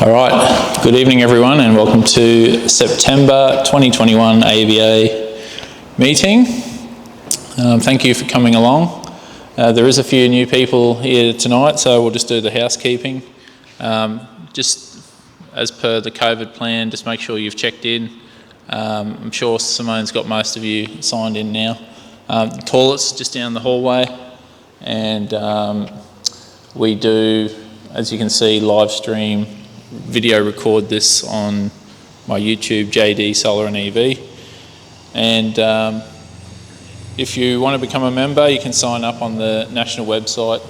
All right, good evening everyone and welcome to September 2021 AEVA meeting. Thank you for coming along. There is a few new people here tonight, so we'll just do the housekeeping. Just as per the COVID plan, just make sure you've checked in. I'm sure Simone's got most of you signed in now. The toilet's just down the hallway, and we do, as you can see, live stream video record this on my YouTube, JD, Solar and EV. And if you want to become a member, you can sign up on the national website.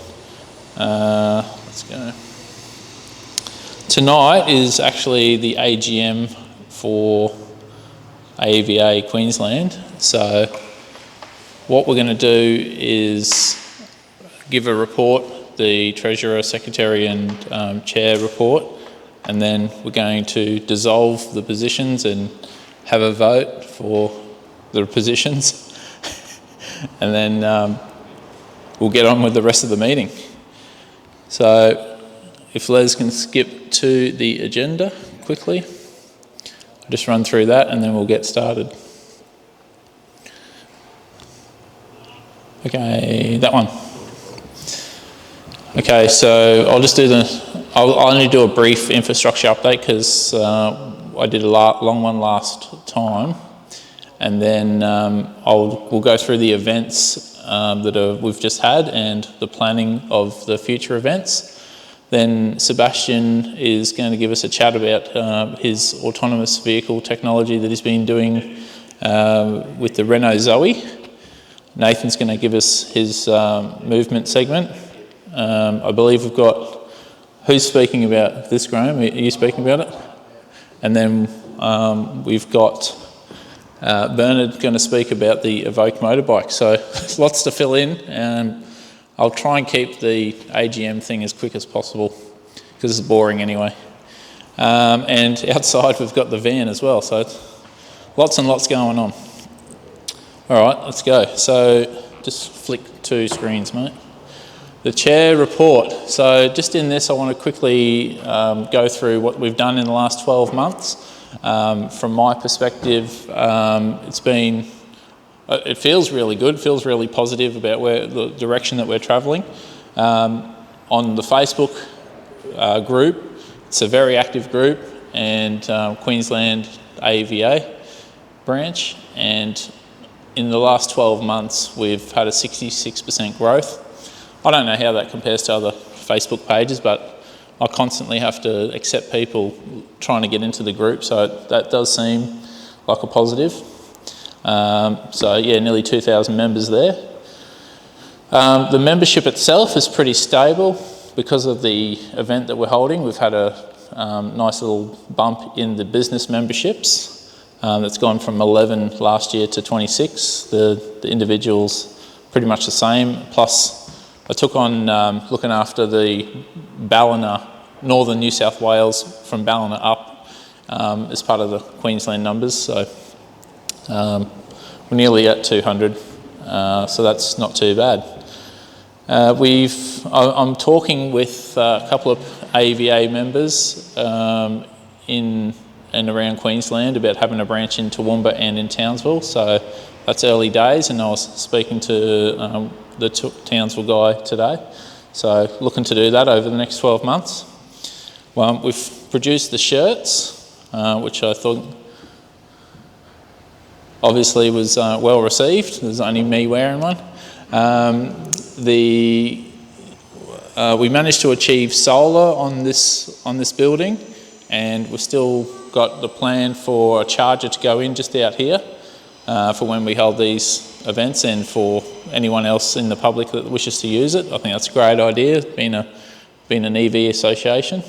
Let's go. Tonight is actually the AGM for AEVA Queensland. So what we're going to do is give a report, the Treasurer, Secretary and Chair report, and then we're going to dissolve the positions and have a vote for the positions. And then we'll get on with the rest of the meeting. So if Les can skip to the agenda quickly. I'll just run through that and then we'll get started. Okay, that one. Okay, so I'll only do a brief infrastructure update because I did a long one last time, and then we'll go through the events that we've just had and the planning of the future events. Then Sebastian is going to give us a chat about his autonomous vehicle technology that he's been doing with the Renault Zoe. Nathan's going to give us his movement segment. I believe we've got, who's speaking about this, Graham? Are you speaking about it? And then we've got Bernard going to speak about the Evoque motorbike. So lots to fill in, and I'll try and keep the AGM thing as quick as possible because it's boring anyway. And outside we've got the van as well, so lots and lots going on. All right, let's go. So just flick 2 screens, mate. The Chair report. So just in this, I want to quickly go through what we've done in the last 12 months. From my perspective, it feels really good, feels really positive about the direction that we're travelling. On the Facebook group, it's a very active group, and Queensland AEVA branch, and in the last 12 months, we've had a 66% growth. I don't know how that compares to other Facebook pages, but I constantly have to accept people trying to get into the group, so that does seem like a positive. So yeah, nearly 2,000 members there. The membership itself is pretty stable because of the event that we're holding. We've had a nice little bump in the business memberships. That's gone from 11 last year to 26. The individuals pretty much the same, plus I took on looking after the Ballina, northern New South Wales from Ballina up as part of the Queensland numbers, so we're nearly at 200, so that's not too bad. I'm talking with a couple of AEVA members in and around Queensland about having a branch in Toowoomba and in Townsville, so that's early days, and I was speaking to the Townsville guy today, so looking to do that over the next 12 months. Well, we've produced the shirts, which I thought obviously was well received. There's only me wearing one. We managed to achieve solar on this building, and we've still got the plan for a charger to go in just out here for when we hold these events and for anyone else in the public that wishes to use it. I think that's a great idea, being an EV association.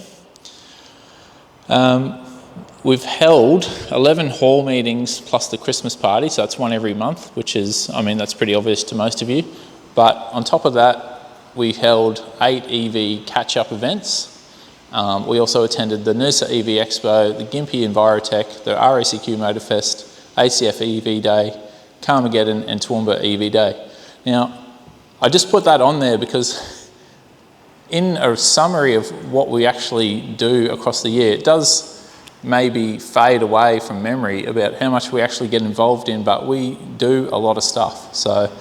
We've held 11 hall meetings plus the Christmas party, so that's one every month, which is, I mean, that's pretty obvious to most of you. But on top of that, we held 8 EV catch-up events. We also attended the Noosa EV Expo, the Gympie Envirotech, the RACQ Motorfest, ACF EV Day, Carmageddon and Toowoomba EV Day. Now, I just put that on there because in a summary of what we actually do across the year, it does maybe fade away from memory about how much we actually get involved in, but we do a lot of stuff. So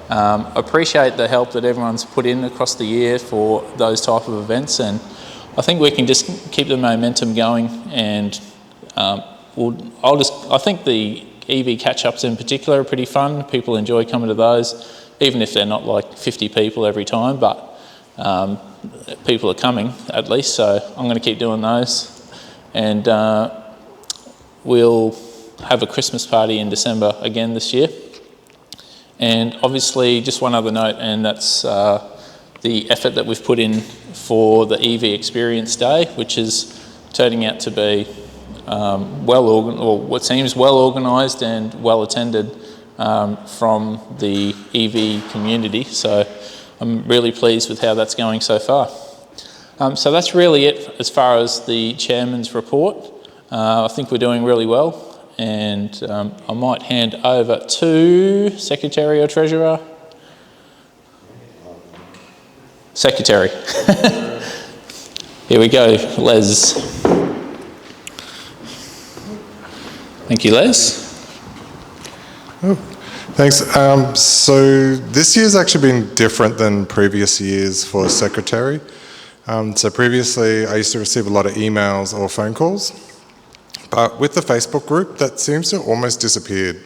appreciate the help that everyone's put in across the year for those type of events, and I think we can just keep the momentum going, and I think the EV catch-ups in particular are pretty fun. People enjoy coming to those, even if they're not like 50 people every time, but people are coming at least, so I'm going to keep doing those. And we'll have a Christmas party in December again this year. And obviously, just one other note, and that's the effort that we've put in for the EV Experience Day, which is turning out to be what seems well organised and well attended from the EV community. So I'm really pleased with how that's going so far. So that's really it as far as the chairman's report. I think we're doing really well, and I might hand over to Secretary or Treasurer. Secretary. Here we go, Les. Thank you, Les. Oh, thanks. So this year's actually been different than previous years for Secretary. So previously I used to receive a lot of emails or phone calls, but with the Facebook group that seems to have almost disappeared.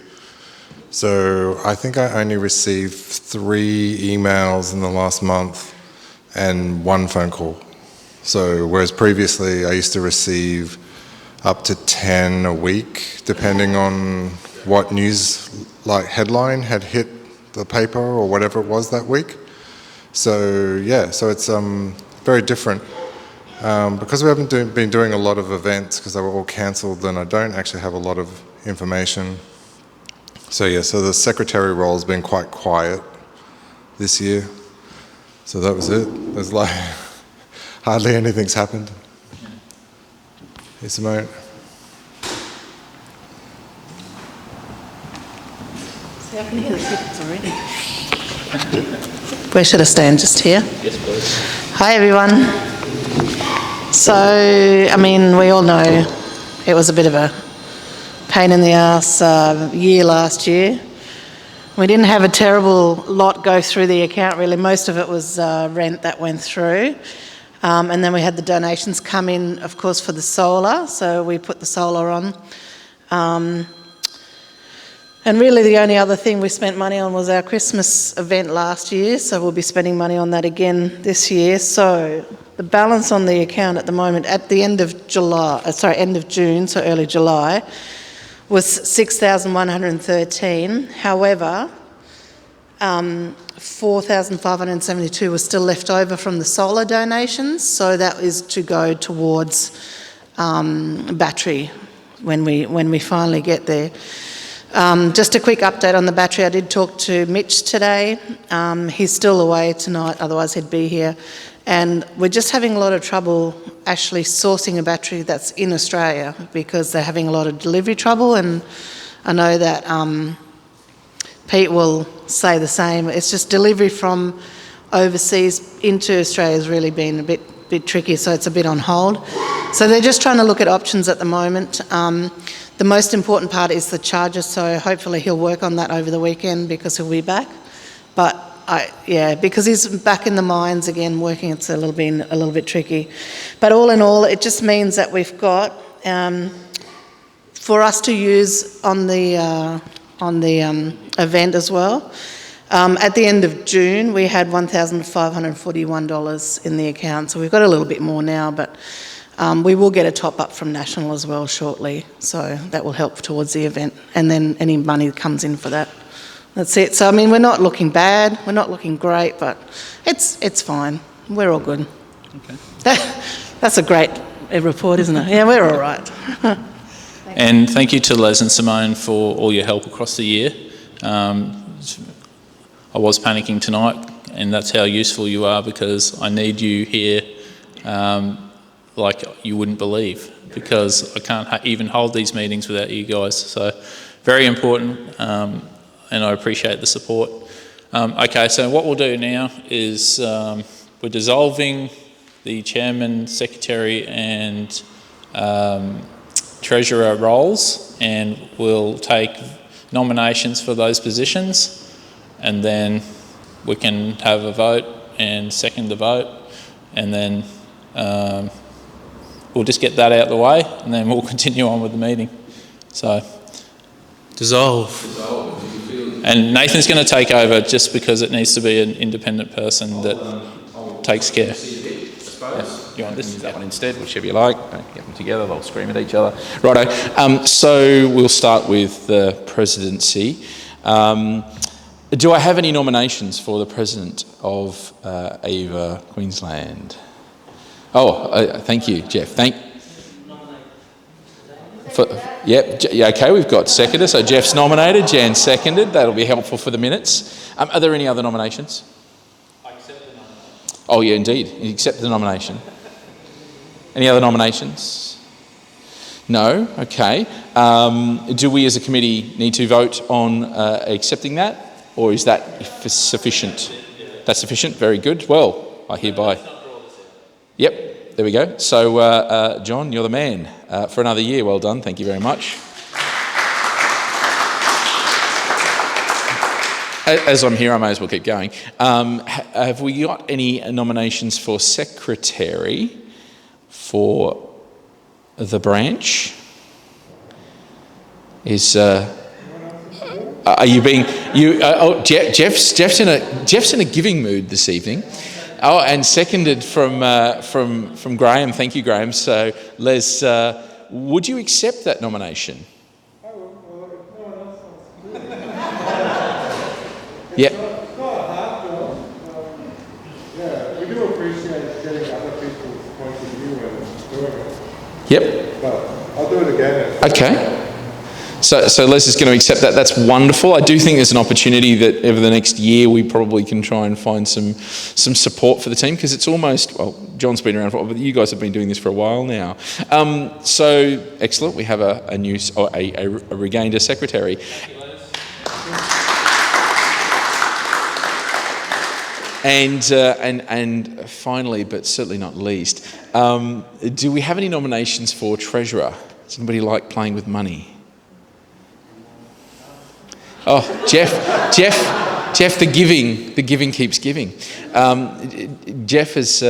So I think I only received 3 emails in the last month and 1 phone call. So whereas previously I used to receive up to 10 a week, depending on what news headline had hit the paper or whatever it was that week. So yeah, so it's very different. Because we haven't been doing a lot of events because they were all cancelled, then I don't actually have a lot of information. So yeah, so the secretary role has been quite quiet this year. So that was it. There's hardly anything's happened. Hey, Simone. See, I can hear the kids already. Where should I stand? Just here? Yes, please. Hi, everyone. So, I mean, we all know it was a bit of a pain in the ass year last year. We didn't have a terrible lot go through the account, really. Most of it was rent that went through. And then we had the donations come in, of course, for the solar. So we put the solar on. And really the only other thing we spent money on was our Christmas event last year. So we'll be spending money on that again this year. So the balance on the account at the moment, at the end of end of June, so early July, was $6,113. However, 4,572 was still left over from the solar donations, so that is to go towards battery when we finally get there. Just a quick update on the battery. I did talk to Mitch today. He's still away tonight, otherwise he'd be here. And we're just having a lot of trouble actually sourcing a battery that's in Australia because they're having a lot of delivery trouble, and I know that Pete will say the same. It's just delivery from overseas into Australia has really been a bit tricky, so it's a bit on hold. So they're just trying to look at options at the moment. The most important part is the charger, so hopefully he'll work on that over the weekend because he'll be back. But because he's back in the mines again working, it's been a little bit tricky. But all in all, it just means that we've got for us to use on the event as well. At the end of June, we had $1,541 in the account, so we've got a little bit more now, but we will get a top-up from National as well shortly, so that will help towards the event, and then any money that comes in for that. That's it. So, I mean, we're not looking bad, we're not looking great, but it's fine. We're all good. Okay. That's a great report, isn't it? Yeah, we're all right. And thank you to Les and Simone for all your help across the year. I was panicking tonight, and that's how useful you are, because I need you here like you wouldn't believe, because I can't even hold these meetings without you guys. So very important, and I appreciate the support. Okay, so what we'll do now is we're dissolving the chairman, secretary and treasurer roles, and we'll take nominations for those positions, and then we can have a vote and second the vote, and then we'll just get that out of the way, and then we'll continue on with the meeting. So, dissolve. And Nathan's going to take over just because it needs to be an independent person that takes care. Yeah. You want this? That one instead, whichever you like. Don't get them together, they'll scream at each other. Righto. So we'll start with the presidency. Do I have any nominations for the president of AEVA Queensland? Oh, thank you, Jeff. Okay, we've got seconder. So Jeff's nominated, Jan seconded. That'll be helpful for the minutes. Are there any other nominations? I accept the nomination. Oh, yeah, indeed. You accept the nomination. Any other nominations? No? Okay. Do we as a committee need to vote on accepting that? Or is that sufficient? That's sufficient? Very good. Well, I hereby... Yep, there we go. So, John, you're the man for another year. Well done. Thank you very much. As I'm here, I may as well keep going. Have we got any nominations for secretary for the branch? Are you being Jeff's in a giving mood this evening. Oh, and seconded from Graham. Thank you, Graham. So, Les, would you accept that nomination? Yeah. It's not a hard job. Yeah, we do appreciate getting other people's points of view and doing it. Yep. But I'll do it again. Okay. So Les is going to accept that. That's wonderful. I do think there's an opportunity that over the next year we probably can try and find some support for the team, because it's almost, well, John's been around for a while, but you guys have been doing this for a while now. So excellent. We have a new, or a regained secretary. And finally, but certainly not least, do we have any nominations for treasurer? Does anybody like playing with money? Oh, Jeff, the giving keeps giving. Jeff has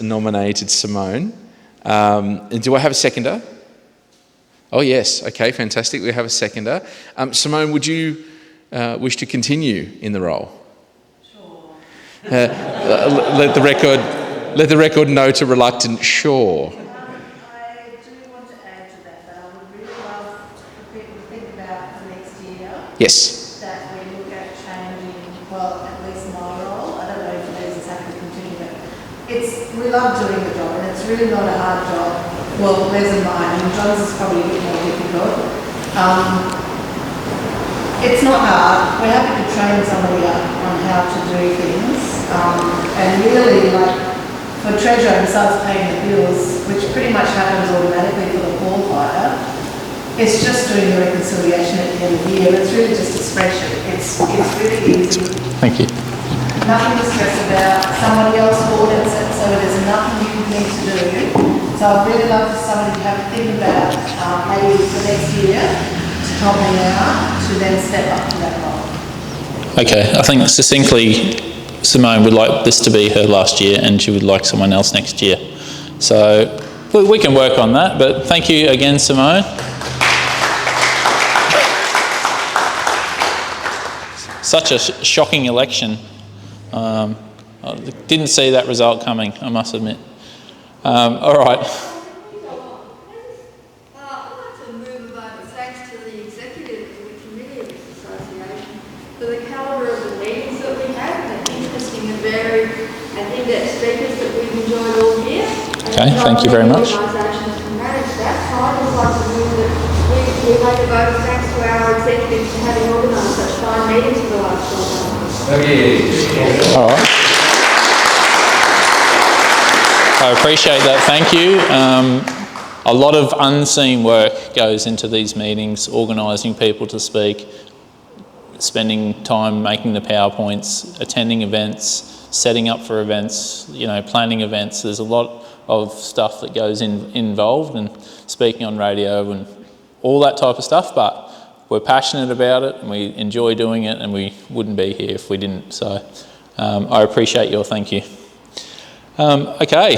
nominated Simone. Do I have a seconder? Oh yes, okay, fantastic. We have a seconder. Simone, would you wish to continue in the role? Sure. Let the record note a reluctant sure. I do want to add to that, but I would really love for people to think about the next year. Yes. That we look at changing, well, at least my role. I don't know if Les is happy to continue, but we love doing the job, and it's really not a hard job. Well, Les and mine, and John's is probably a bit more difficult. It's not hard. We're happy to train somebody up on how to do things. And really, like, for treasurer, besides paying the bills, which pretty much happens automatically for the qualifier, it's just doing the reconciliation at the end of the year. It's really just a spreadsheet. It's really easy. Thank you. Nothing to stress about. Somebody else audits it, so there's nothing you need to do. So I'd really love for somebody to have a think about maybe for next year to help me out to then step up to that role. Okay, I think succinctly, Simone would like this to be her last year and she would like someone else next year. So we can work on that, but thank you again, Simone. Such a shocking election. I didn't see that result coming, I must admit. All right. I'd like to move about thanks to the executive and the committee of this association for the calibre of the meetings that we have, and they're interesting and varied. I think that speakers that we've enjoyed all year. Okay, thank you very much. Organisations can manage that. So I'd just like to move that we make a vote of thanks to our executives for having organised such fine meetings for the last 12 months. All right. I appreciate that, thank you. A lot of unseen work goes into these meetings, organising people to speak. spending time making the PowerPoints, attending events, setting up for events, you know, planning events. There's a lot of stuff that goes involved, and speaking on radio and all that type of stuff, but we're passionate about it and we enjoy doing it, and we wouldn't be here if we didn't. So I appreciate your thank you. Okay.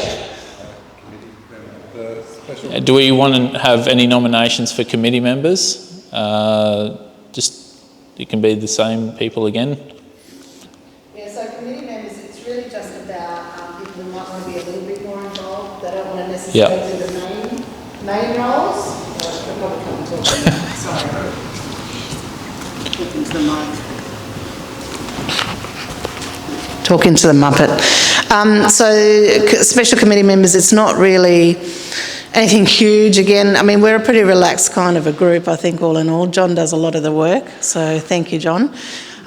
Do we want to have any nominations for committee members? Just, it can be the same people again. Yeah, so committee members, it's really just about people who might want to be a little bit more involved. They don't want to necessarily do the main roles. Sorry. Talking to the mic. Talking to the Muppet. So special committee members, it's not really anything huge. Again, I mean, we're a pretty relaxed kind of a group, I think, all in all. John does a lot of the work, so thank you, John.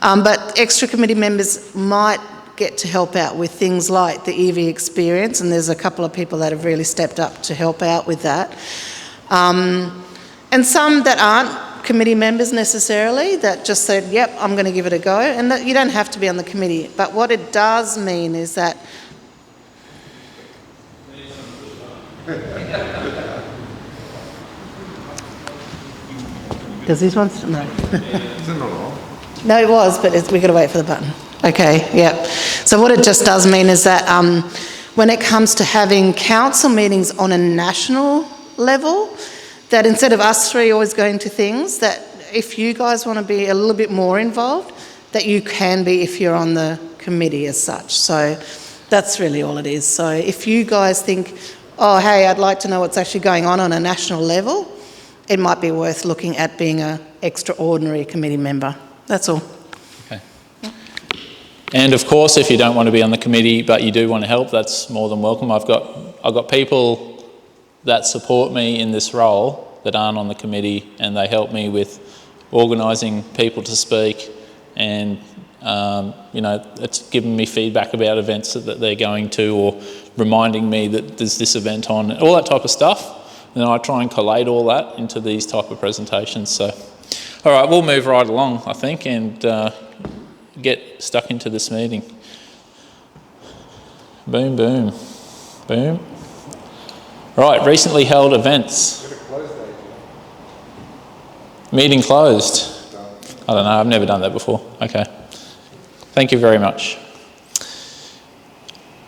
But extra committee members might get to help out with things like the EV experience, and there's a couple of people that have really stepped up to help out with that. And some that aren't committee members necessarily, that just said, yep, I'm going to give it a go. And that you don't have to be on the committee. But what it does mean is that... Does this one... No. No, it was, but we've got to wait for the button. Okay, yep. So what it just does mean is that when it comes to having council meetings on a national level, that instead of us three always going to things, that if you guys want to be a little bit more involved, that you can be if you're on the committee as such. So that's really all it is. So if you guys think, oh, hey, I'd like to know what's actually going on a national level, it might be worth looking at being an extraordinary committee member. That's all. Okay. And of course, if you don't want to be on the committee but you do want to help, that's more than welcome. I've got people that support me in this role that aren't on the committee, and they help me with organising people to speak, and you know, it's giving me feedback about events that they're going to, or reminding me that there's this event on, all that type of stuff. And I try and collate all that into these type of presentations. So, all right, we'll move right along, I think, and get stuck into this meeting. Boom, boom, boom. Right, recently held events. Meeting closed. I don't know, I've never done that before. Okay. Thank you very much.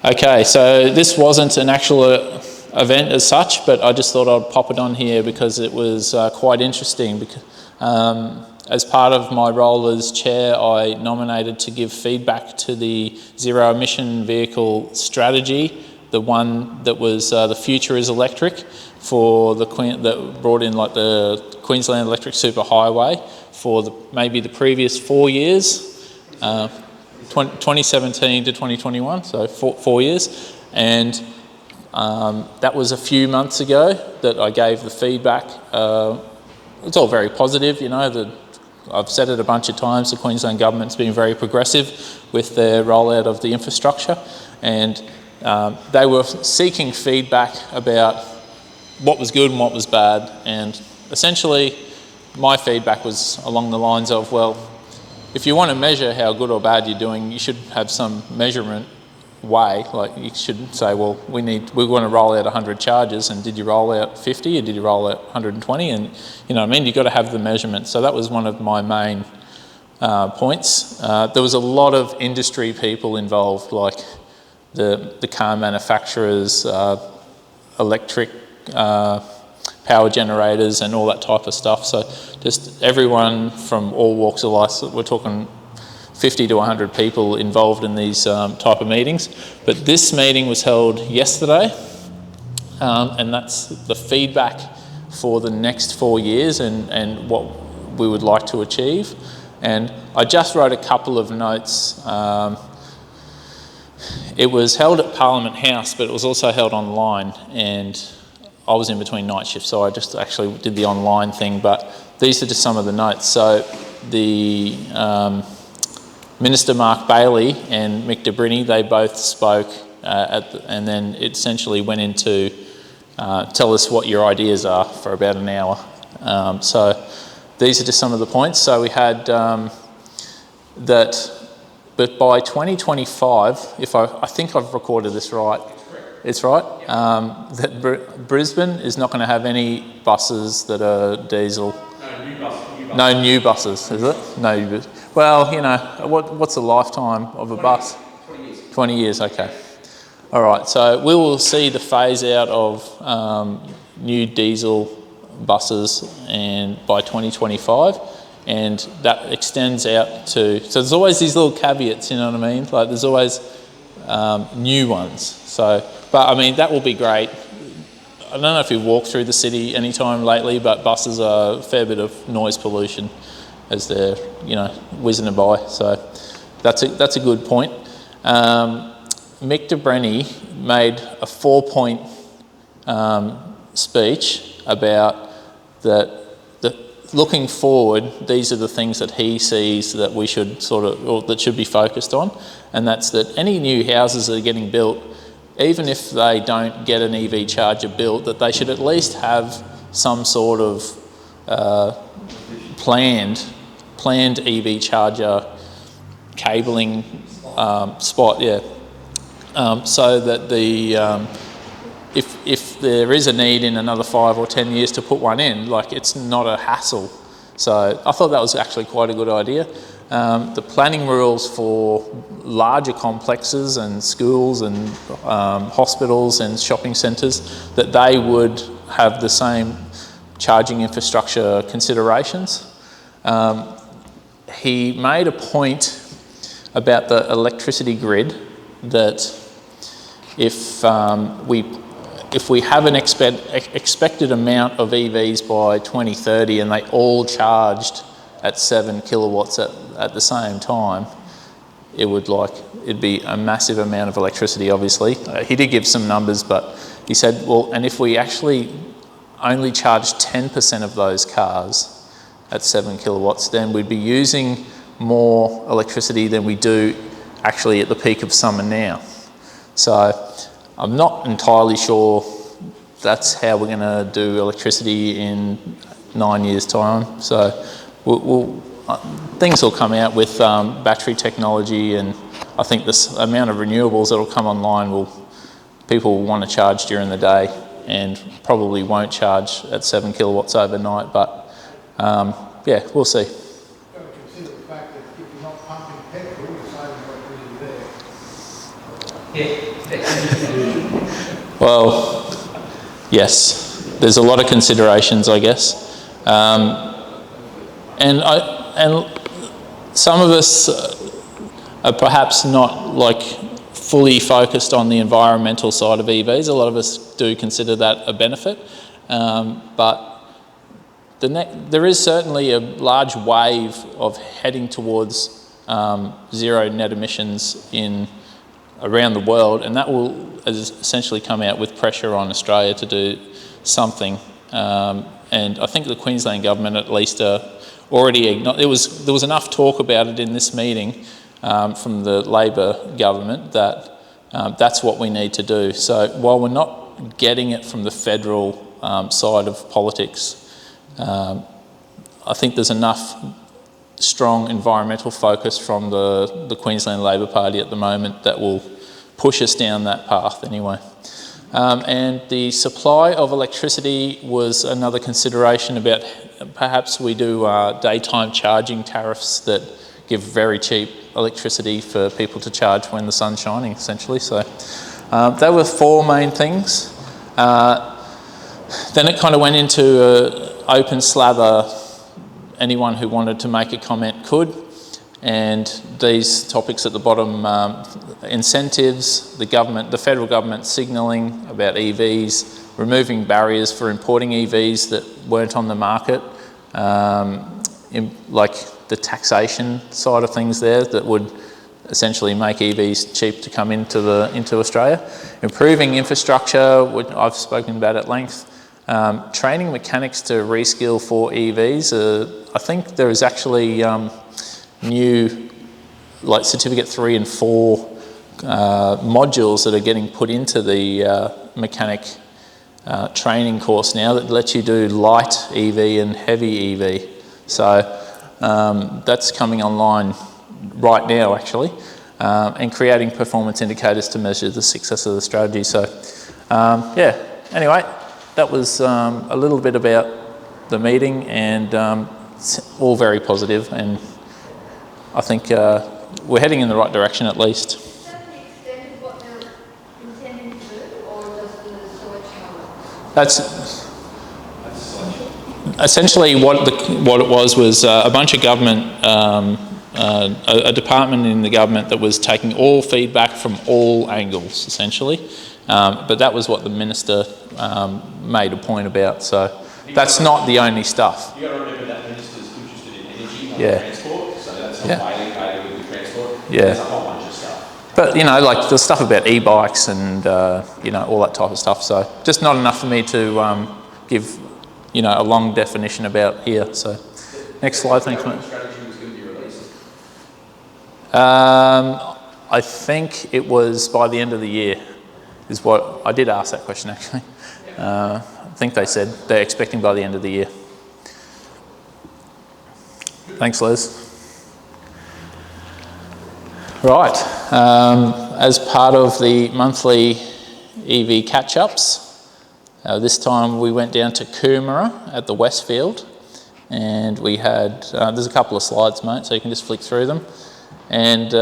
Okay, so this wasn't an actual event as such, but I just thought I'd pop it on here because it was quite interesting. Because, as part of my role as chair, I nominated to give feedback to the zero emission vehicle strategy, the one that was the future is electric, for the that brought in like the Queensland electric superhighway for maybe the previous 4 years, 2017 to 2021, so 4 years, and that was a few months ago that I gave the feedback. It's all very positive, you know. I've said it a bunch of times, the Queensland government's been very progressive with their rollout of the infrastructure, and they were seeking feedback about what was good and what was bad, and essentially my feedback was along the lines of, well, if you want to measure how good or bad you're doing, you should have some measurement way. Like, you should say, well, we want to roll out 100 charges, and did you roll out 50 or did you roll out 120? And you know what I mean, you've got to have the measurement. So that was one of my main points. There was a lot of industry people involved, like the car manufacturers, electric power generators and all that type of stuff. So just everyone from all walks of life. So we're talking 50 to 100 people involved in these type of meetings. But this meeting was held yesterday, and that's the feedback for the next 4 years and what we would like to achieve. And I just wrote a couple of notes. It was held at Parliament House, but it was also held online, and I was in between night shifts, so I just actually did the online thing, but these are just some of the notes. So the Minister Mark Bailey and Mick de Brinny, they both spoke, and then it essentially went into tell us what your ideas are for about an hour. So these are just some of the points. So we had but by 2025, I think I've recorded this right. It's right. That Brisbane is not going to have any buses that are diesel. No new buses, is it? No. Well, you know, what's the lifetime of a bus? 20 years. 20 years, okay. All right, so we will see the phase out of new diesel buses and by 2025, and that extends out to, so there's always these little caveats, you know what I mean? Like there's always new ones. So, but I mean, that will be great. I don't know if you've walked through the city anytime lately, but buses are a fair bit of noise pollution as they're, you know, whizzing by. So that's a good point. Mick de Brenny made a 4-point speech about that looking forward, these are the things that he sees that we should or that should be focused on, and that's that any new houses that are getting built, even if they don't get an EV charger built, that they should at least have some sort of planned EV charger cabling spot, yeah. So that if there is a need in another 5 or 10 years to put one in, like it's not a hassle. So I thought that was actually quite a good idea. The planning rules for larger complexes and schools and hospitals and shopping centres, that they would have the same charging infrastructure considerations. He made a point about the electricity grid, that if we have an expected amount of EVs by 2030 and they all charged at 7 kilowatts at the same time, it'd be a massive amount of electricity, obviously. He did give some numbers, but he said, well, and if we actually only charge 10% of those cars at 7 kilowatts, then we'd be using more electricity than we do actually at the peak of summer now. So I'm not entirely sure that's how we're going to do electricity in 9 years' time. So things will come out with battery technology, and I think this amount of renewables that will come online people will want to charge during the day and probably won't charge at 7 kilowatts overnight, but yeah, we'll see. Well, yes, there's a lot of considerations, I guess, and some of us are perhaps not like fully focused on the environmental side of EVs. A lot of us do consider that a benefit, but there is certainly a large wave of heading towards zero net emissions around the world, and that will essentially come out with pressure on Australia to do something. And I think the Queensland government at least already there was enough talk about it in this meeting from the Labor government that that's what we need to do. So while we're not getting it from the federal side of politics, I think there's enough strong environmental focus from the Queensland Labor Party at the moment that will push us down that path anyway. And the supply of electricity was another consideration about perhaps we do daytime charging tariffs that give very cheap electricity for people to charge when the sun's shining, essentially. So there were 4 main things. Then it kind of went into open slather. Anyone who wanted to make a comment could. And these topics at the bottom, incentives, the federal government signalling about EVs, removing barriers for importing EVs that weren't on the market, like the taxation side of things there that would essentially make EVs cheap to come into Australia. Improving infrastructure, which I've spoken about at length. Training mechanics to reskill for EVs. I think there is actually new, like Certificate 3 and 4 modules that are getting put into the mechanic training course now that lets you do light EV and heavy EV. So that's coming online right now actually, and creating performance indicators to measure the success of the strategy. So yeah, anyway, that was a little bit about the meeting, and it's all very positive, and I think we're heading in the right direction at least. Is that the extent of what they're intending to do, or does the selection of it? That's essentially what it was a bunch of government, a department in the government that was taking all feedback from all angles, essentially. But that was what the minister made a point about. So that's not the only stuff. You got to remember that minister's interested in energy, not Yeah. transport, so that's not Yeah. mainly with the transport. Yeah. There's a whole bunch of stuff. But, you know, like the stuff about e-bikes and, you know, all that type of stuff. So just not enough for me to give, you know, a long definition about here. So next slide, thanks, mate. What strategy was going to be released? I think it was by the end of the year is what, I did ask that question actually. I think they said they're expecting by the end of the year. Thanks, Liz. Right, as part of the monthly EV catch-ups, this time we went down to Coomera at the Westfield, and we had, there's a couple of slides, mate, so you can just flick through them. And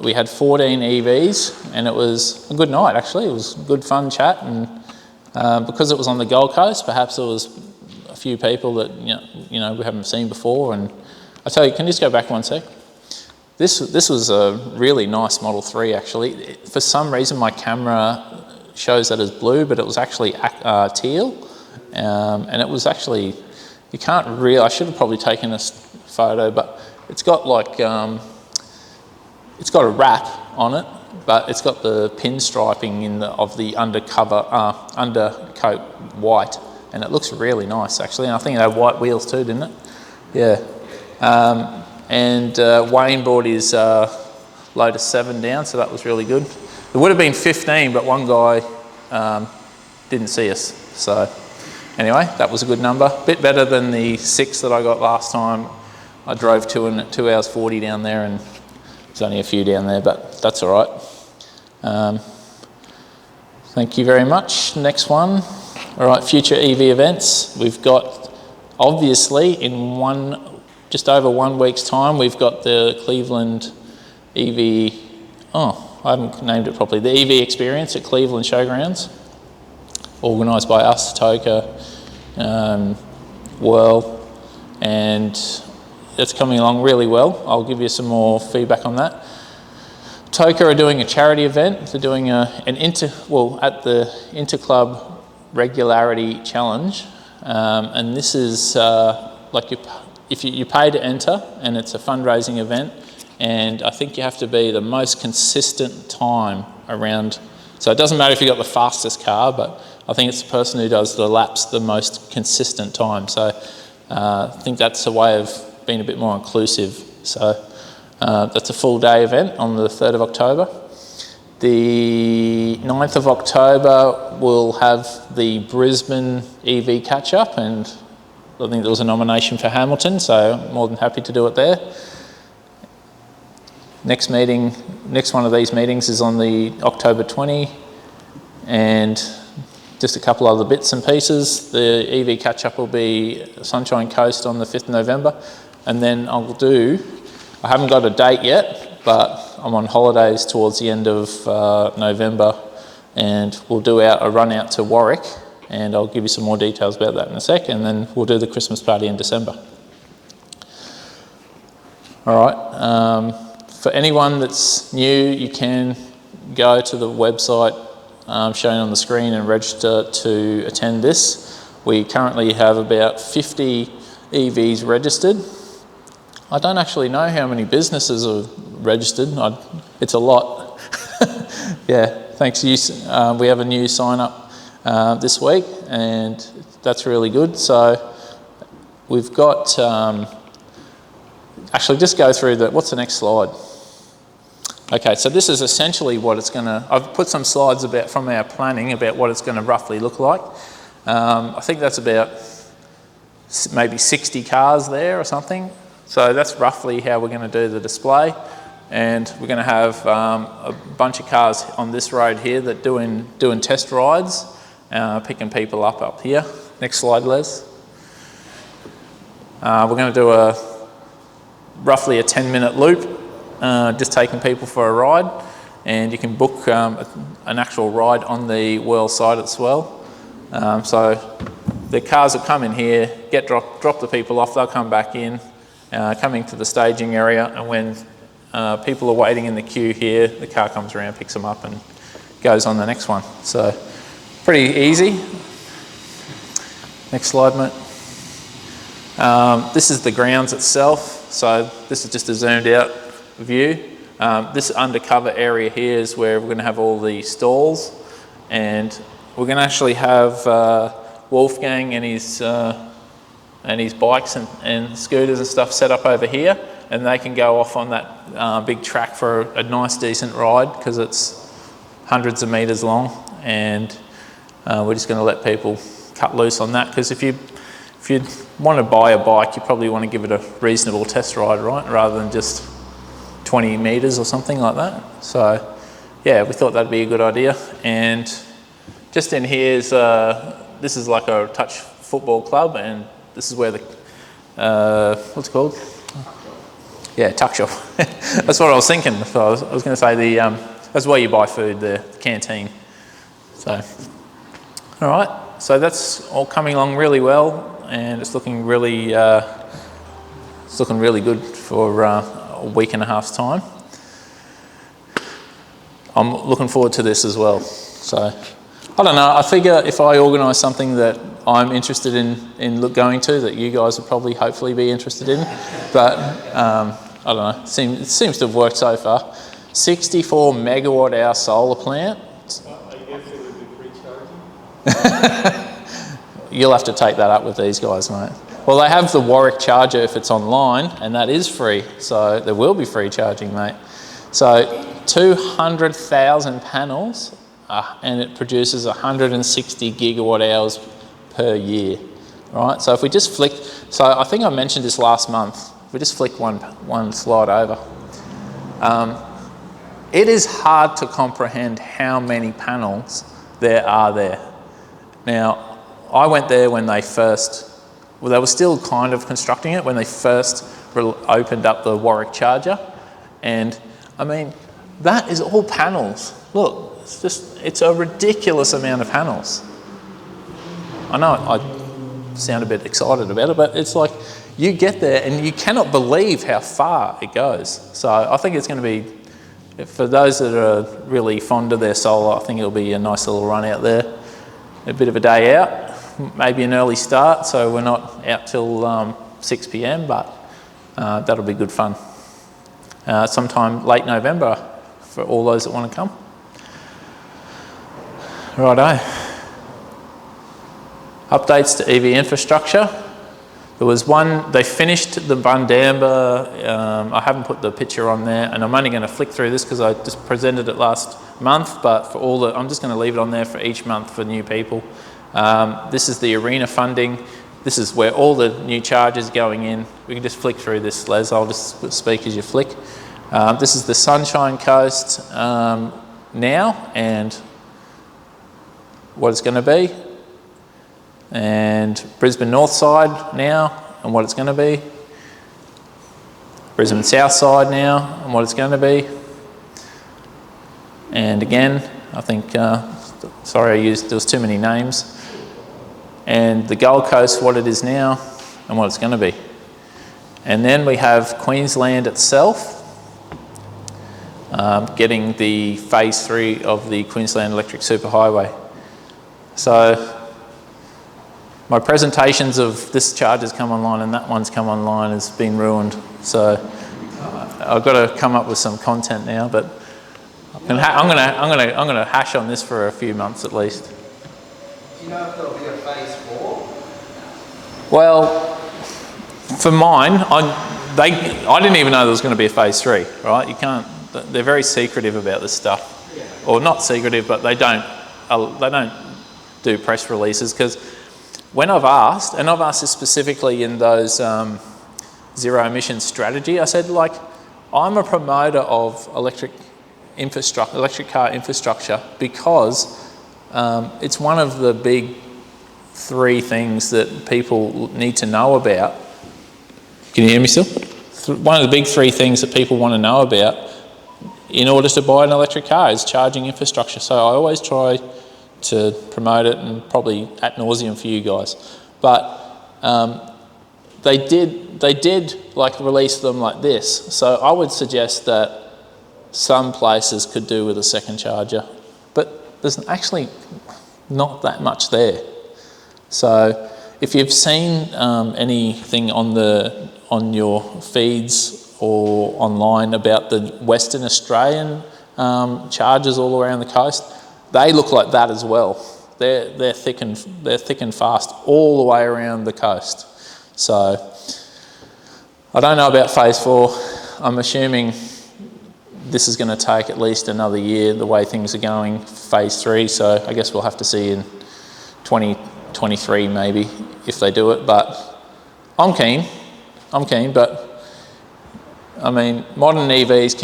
we had 14 EVs, and it was a good night actually. It was a good fun chat, and because it was on the Gold Coast, perhaps there was a few people that you know we haven't seen before. And I tell you, can you just go back one sec? This was a really nice Model 3 actually. For some reason my camera shows that as blue, but it was actually teal, and it was actually, you can't really, I should have probably taken a photo, but it's got like, it's got a wrap on it, but it's got the pinstriping of the undercoat white, and it looks really nice actually. And I think it had white wheels too, didn't it? Yeah. And Wayne brought his Lotus 7 down, so that was really good. It would have been 15, but one guy didn't see us. So anyway, that was a good number. Bit better than the 6 that I got last time. I drove 2 hours 40 down there, and there's only a few down there, but that's all right. Thank you very much. Next one. All right, future EV events. We've got, obviously, in just over 1 week's time, we've got the Cleveland EV, I haven't named it properly, the EV Experience at Cleveland Showgrounds, organised by us, Toka, Whirl, and it's coming along really well. I'll give you some more feedback on that. Toka are doing a charity event. They're doing at the Interclub Regularity Challenge, and this is like if you pay to enter, and it's a fundraising event, and I think you have to be the most consistent time around. So it doesn't matter if you've got the fastest car, but I think it's the person who does the laps the most consistent time. So I think that's a way of being a bit more inclusive. So that's a full day event on the 3rd of October. The 9th of October we'll have the Brisbane EV catch-up, and I think there was a nomination for Hamilton, so I'm more than happy to do it there. Next one of these meetings is on the October 20, and just a couple other bits and pieces. The EV catch-up will be Sunshine Coast on the 5th of November, and then I haven't got a date yet, but I'm on holidays towards the end of November, and we'll do a run out to Warwick, and I'll give you some more details about that in a sec, and then we'll do the Christmas party in December. All right, for anyone that's new, you can go to the website shown on the screen and register to attend this. We currently have about 50 EVs registered. I don't actually know how many businesses are registered. It's a lot. Yeah, thanks. We have a new sign up this week, and that's really good. So we've got, actually just go through what's the next slide? Okay, so this is essentially what it's I've put some slides from our planning about what it's going to roughly look like. I think that's about maybe 60 cars there or something. So that's roughly how we're going to do the display. And we're going to have a bunch of cars on this road here that doing test rides, picking people up here. Next slide, Les. We're going to do roughly a 10-minute loop, just taking people for a ride, and you can book an actual ride on the Whirl site as well. So the cars will come in here, drop the people off, they'll come back in, coming to the staging area, and when people are waiting in the queue here, the car comes around, picks them up and goes on the next one. So pretty easy. Next slide, mate. This is the grounds itself. So this is just a zoomed out view. This undercover area here is where we're going to have all the stalls, and we're going to actually have Wolfgang and his bikes and scooters and stuff set up over here, and they can go off on that big track for a nice decent ride because it's hundreds of metres long, and we're just going to let people cut loose on that, because if you want to buy a bike, you probably want to give it a reasonable test ride, right, rather than just 20 metres or something like that. So yeah, we thought that'd be a good idea. And just in here is this is like a touch football club, and this is where the what's it called? Yeah, tuck shop. That's what I was thinking. So I was going to say that's where you buy food, the canteen. So all right, so that's all coming along really well, and it's looking really good for a week and a half's time. I'm looking forward to this as well. So I don't know, I figure if I organise something that I'm interested in going to, that you guys would probably hopefully be interested in, but I don't know, it seems to have worked so far. 64 megawatt hour solar plant. I guess it would be free charging. You'll have to take that up with these guys, mate. Well, they have the Warwick charger if it's online, and that is free, so there will be free charging, mate. So 200,000 panels, and it produces 160 gigawatt hours per year, right? So if we just flick, so I think I mentioned this last month, if we just flick one slide over, it is hard to comprehend how many panels there are there. Now, I went there when they were still kind of constructing it when they first opened up the Warwick charger, and I mean, that is all panels. Look, it's a ridiculous amount of panels. I know I sound a bit excited about it, but it's like you get there and you cannot believe how far it goes. So I think it's going to be, for those that are really fond of their solar, I think it'll be a nice little run out there. A bit of a day out, maybe an early start, so we're not out till 6 p.m, but that'll be good fun. Sometime late November for all those that want to come. Righto. Updates to EV infrastructure. There was one, they finished the Bundamba, I haven't put the picture on there, and I'm only going to flick through this because I just presented it last month, but for I'm just going to leave it on there for each month for new people. This is the arena funding. This is where all the new charges going in. We can just flick through this, Les. I'll just speak as you flick. This is the Sunshine Coast now and what it's going to be. And Brisbane North Side now and what it's going to be. Brisbane South Side now and what it's going to be. And again, I think, sorry, there was too many names. And the Gold Coast, what it is now and what it's going to be. And then we have Queensland itself, getting the phase 3 of the Queensland Electric Superhighway. So my presentations of this charger's come online and that one's come online has been ruined. So I've got to come up with some content now, but I'm gonna hash on this for a few months at least. Do you know if there'll be a phase 4? Well, for mine, I didn't even know there was going to be a phase 3. Right? You can't. They're very secretive about this stuff, or not secretive, but they don't do press releases, because when I've asked, and I've asked this specifically in those zero emission strategy. I said, like, I'm a promoter of electric car infrastructure because it's one of the big 3 things that people need to know about. Can you hear me still? One of the big 3 things that people want to know about in order to buy an electric car is charging infrastructure. So I always try to promote it, and probably ad nauseum for you guys. But they did like release them like this. So I would suggest that some places could do with a second charger, but there's actually not that much there. So if you've seen anything on your feeds or online about the Western Australian chargers all around the coast, they look like that as well. They're thick and fast all the way around the coast. So I don't know about phase 4. I'm assuming this is going to take at least another year, the way things are going. Phase 3, so I guess we'll have to see in 2023 maybe if they do it. But I'm keen. But I mean, modern EVs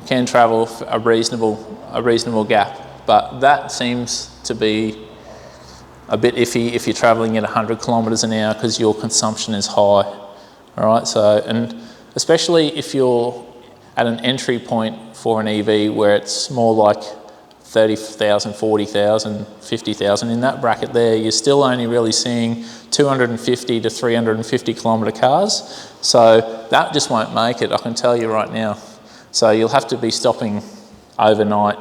can travel a reasonable gap. But that seems to be a bit iffy if you're travelling at 100 kilometres an hour because your consumption is high. All right, so, and especially if you're at an entry point for an EV where it's more like 30,000, 40,000, 50,000, in that bracket there, you're still only really seeing 250 to 350 kilometre cars. So that just won't make it, I can tell you right now. So you'll have to be stopping overnight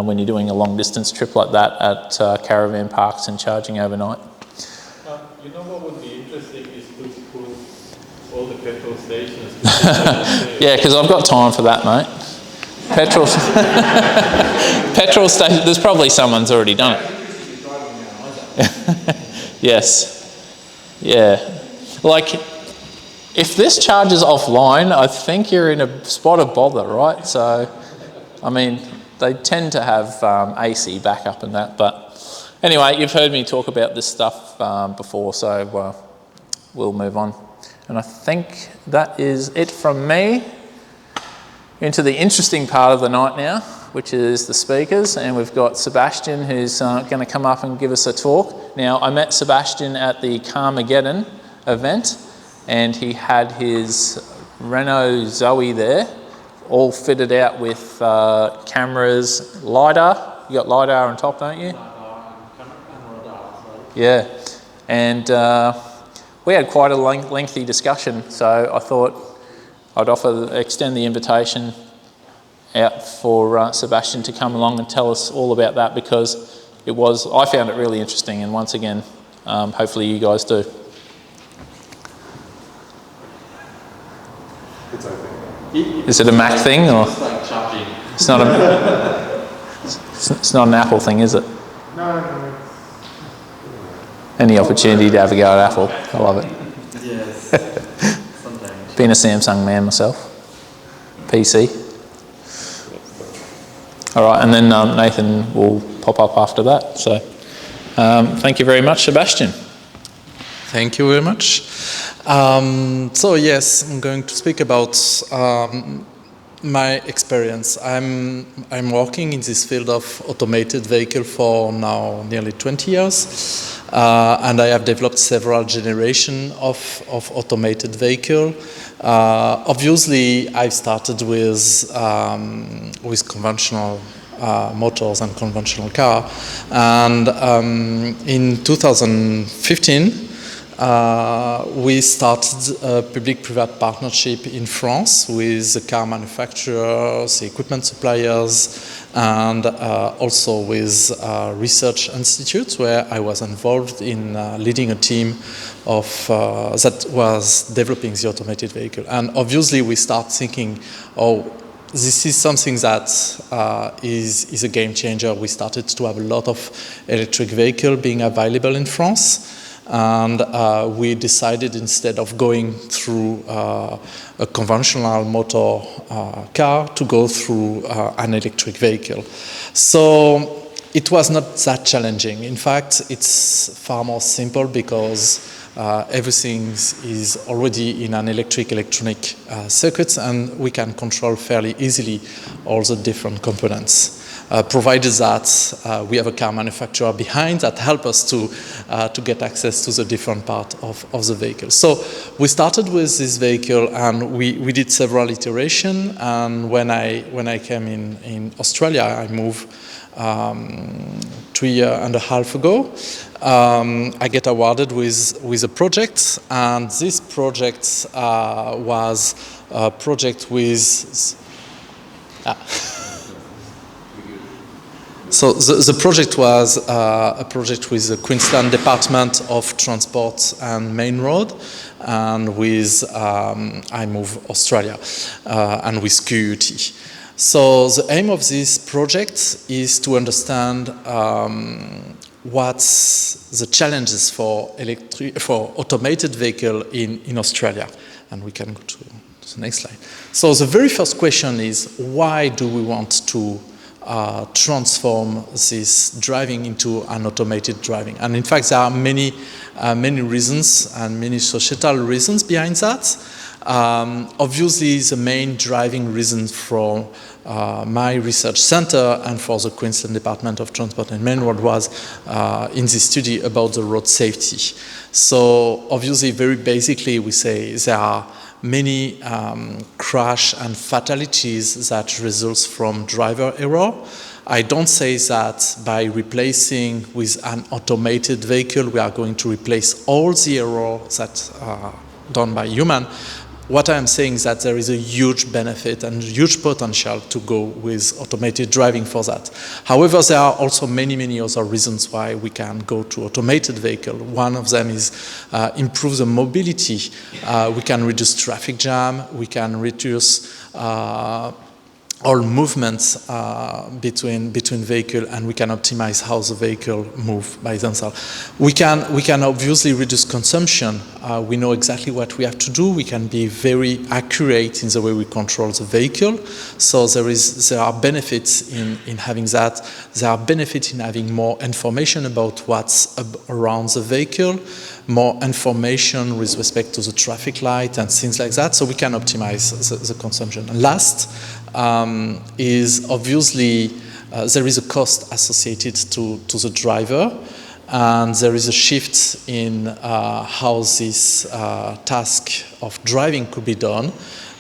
when you're doing a long distance trip like that at caravan parks and charging overnight. You know what would be interesting is to put all the petrol stations. Yeah, because I've got time for that, mate. Petrol station, there's probably someone's already done it. Yes. Yeah. Like, if this charges offline, I think you're in a spot of bother, right? So, I mean, they tend to have AC backup and that, but anyway, you've heard me talk about this stuff before, so we'll move on. And I think that is it from me. Into the interesting part of the night now, which is the speakers, and we've got Sebastian who's going to come up and give us a talk. Now, I met Sebastian at the Carmageddon event, and he had his Renault Zoe there, all fitted out with cameras, LiDAR. You got LiDAR on top, don't you? Yeah, and we had quite a lengthy discussion, so I thought I'd extend the invitation out for Sebastian to come along and tell us all about that, because I found it really interesting, and once again, hopefully you guys do. It's okay. Is it a Mac thing, or? It's like charging. It's not an Apple thing, is it? No. Any opportunity to have a go at Apple, I love it. Yes. Sometimes. Being a Samsung man myself, PC. All right, and then Nathan will pop up after that. So thank you very much, Sebastian. Thank you very much. So yes, I'm going to speak about my experience. I'm working in this field of automated vehicle for now nearly 20 years, and I have developed several generations of automated vehicle. Obviously, I started with conventional motors and conventional car, and in 2015. We started a public-private partnership in France with the car manufacturers, the equipment suppliers, and also with research institutes, where I was involved in leading a team of that was developing the automated vehicle. And obviously, we start thinking, this is something that is a game changer. We started to have a lot of electric vehicles being available in France. And we decided, instead of going through a conventional motor car, to go through an electric vehicle. So it was not that challenging. In fact, it's far more simple, because everything is already in an electronic circuit, and we can control fairly easily all the different components. Provided that we have a car manufacturer behind that help us to get access to the different part of the vehicle. So we started with this vehicle, and we did several iterations. And when I came in Australia, I moved 3.5 years ago. I get awarded with a project, and this project was a project with. So the project was a project with the Queensland Department of Transport and Main Road, and with I Move Australia, and with QUT. So the aim of this project is to understand what's the challenges for automated vehicle in Australia, and we can go to the next slide. So the very first question is, why do we want to transform this driving into an automated driving? And in fact, there are many reasons and many societal reasons behind that. Obviously, the main driving reason for my research center and for the Queensland Department of Transport and Main Road was in this study about the road safety. So obviously, very basically, we say there are many crash and fatalities that results from driver error. I don't say that by replacing with an automated vehicle, we are going to replace all the errors that are done by human. What I'm saying is that there is a huge benefit and huge potential to go with automated driving for that. However, there are also many other reasons why we can go to automated vehicle. One of them is improve the mobility. We can reduce traffic jam. We can reduce all movements between vehicle, and we can optimize how the vehicle move by themselves. We can obviously reduce consumption. We know exactly what we have to do. We can be very accurate in the way we control the vehicle. So there are benefits in having that. There are benefits in having more information about what's around the vehicle, more information with respect to the traffic light and things like that. So we can optimize the consumption. And last, is obviously there is a cost associated to the driver, and there is a shift in how this task of driving could be done.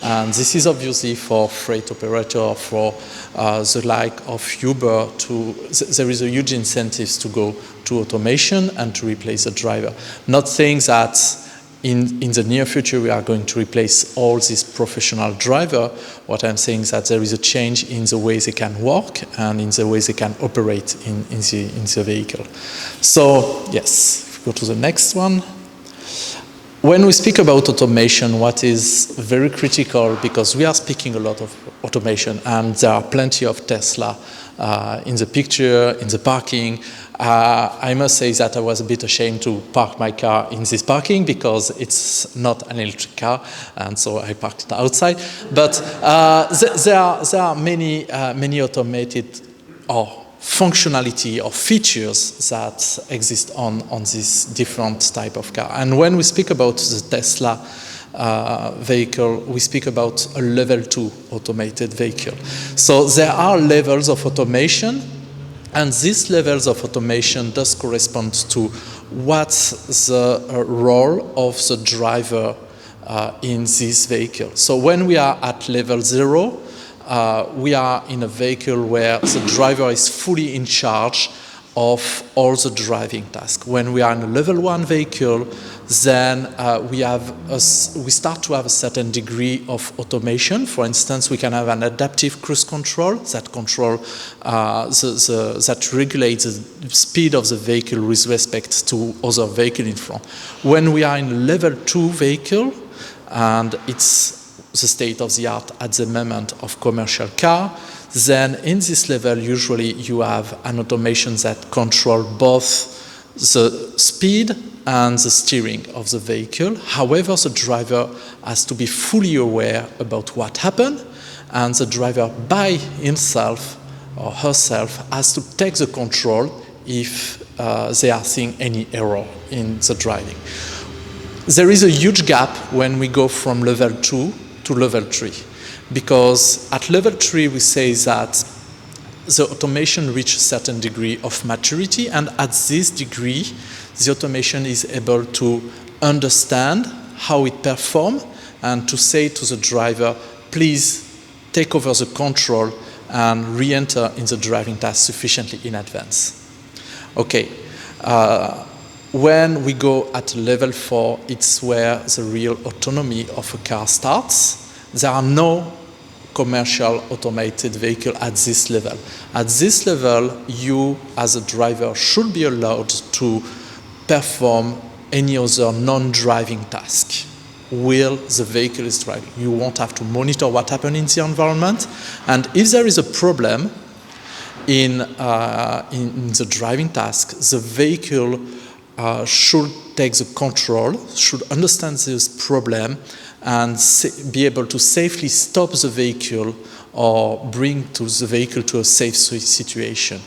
And this is obviously for freight operator, for the like of Uber, there is a huge incentive to go to automation and to replace the driver. Not saying that in the near future we are going to replace all these professional drivers. What I'm saying is that there is a change in the way they can work and in the way they can operate in the vehicle. So yes, if we go to the next one. When we speak about automation, what is very critical, because we are speaking a lot of automation, and there are plenty of Tesla in the picture, in the parking. I must say that I was a bit ashamed to park my car in this parking because it's not an electric car, and so I parked it outside. But there are many automated or functionality or features that exist on this different type of car. And when we speak about the Tesla vehicle, we speak about a level 2 automated vehicle. So there are levels of automation, and these levels of automation does correspond to what's the role of the driver in this vehicle. So when we are at level 0, we are in a vehicle where the driver is fully in charge of all the driving tasks. When we are in a level 1 vehicle, then we start to have a certain degree of automation. For instance, we can have an adaptive cruise control that that regulates the speed of the vehicle with respect to other vehicle in front. When we are in a level 2 vehicle, and it's the state of the art at the moment of commercial car, then in this level usually you have an automation that control both the speed and the steering of the vehicle. However, the driver has to be fully aware about what happened, and the driver by himself or herself has to take the control if they are seeing any error in the driving. There is a huge gap when we go from level 2 to level 3, because at level 3 we say that the automation reaches a certain degree of maturity, and at this degree the automation is able to understand how it performs and to say to the driver, please take over the control and re-enter in the driving task sufficiently in advance. Okay, when we go at level 4, it's where the real autonomy of a car starts. There are no commercial automated vehicle at this level. At this level, you as a driver should be allowed to perform any other non-driving task while the vehicle is driving. You won't have to monitor what happens in the environment, and if there is a problem in the driving task, the vehicle should take the control, should understand this problem, and be able to safely stop the vehicle or bring the vehicle to a safe situation.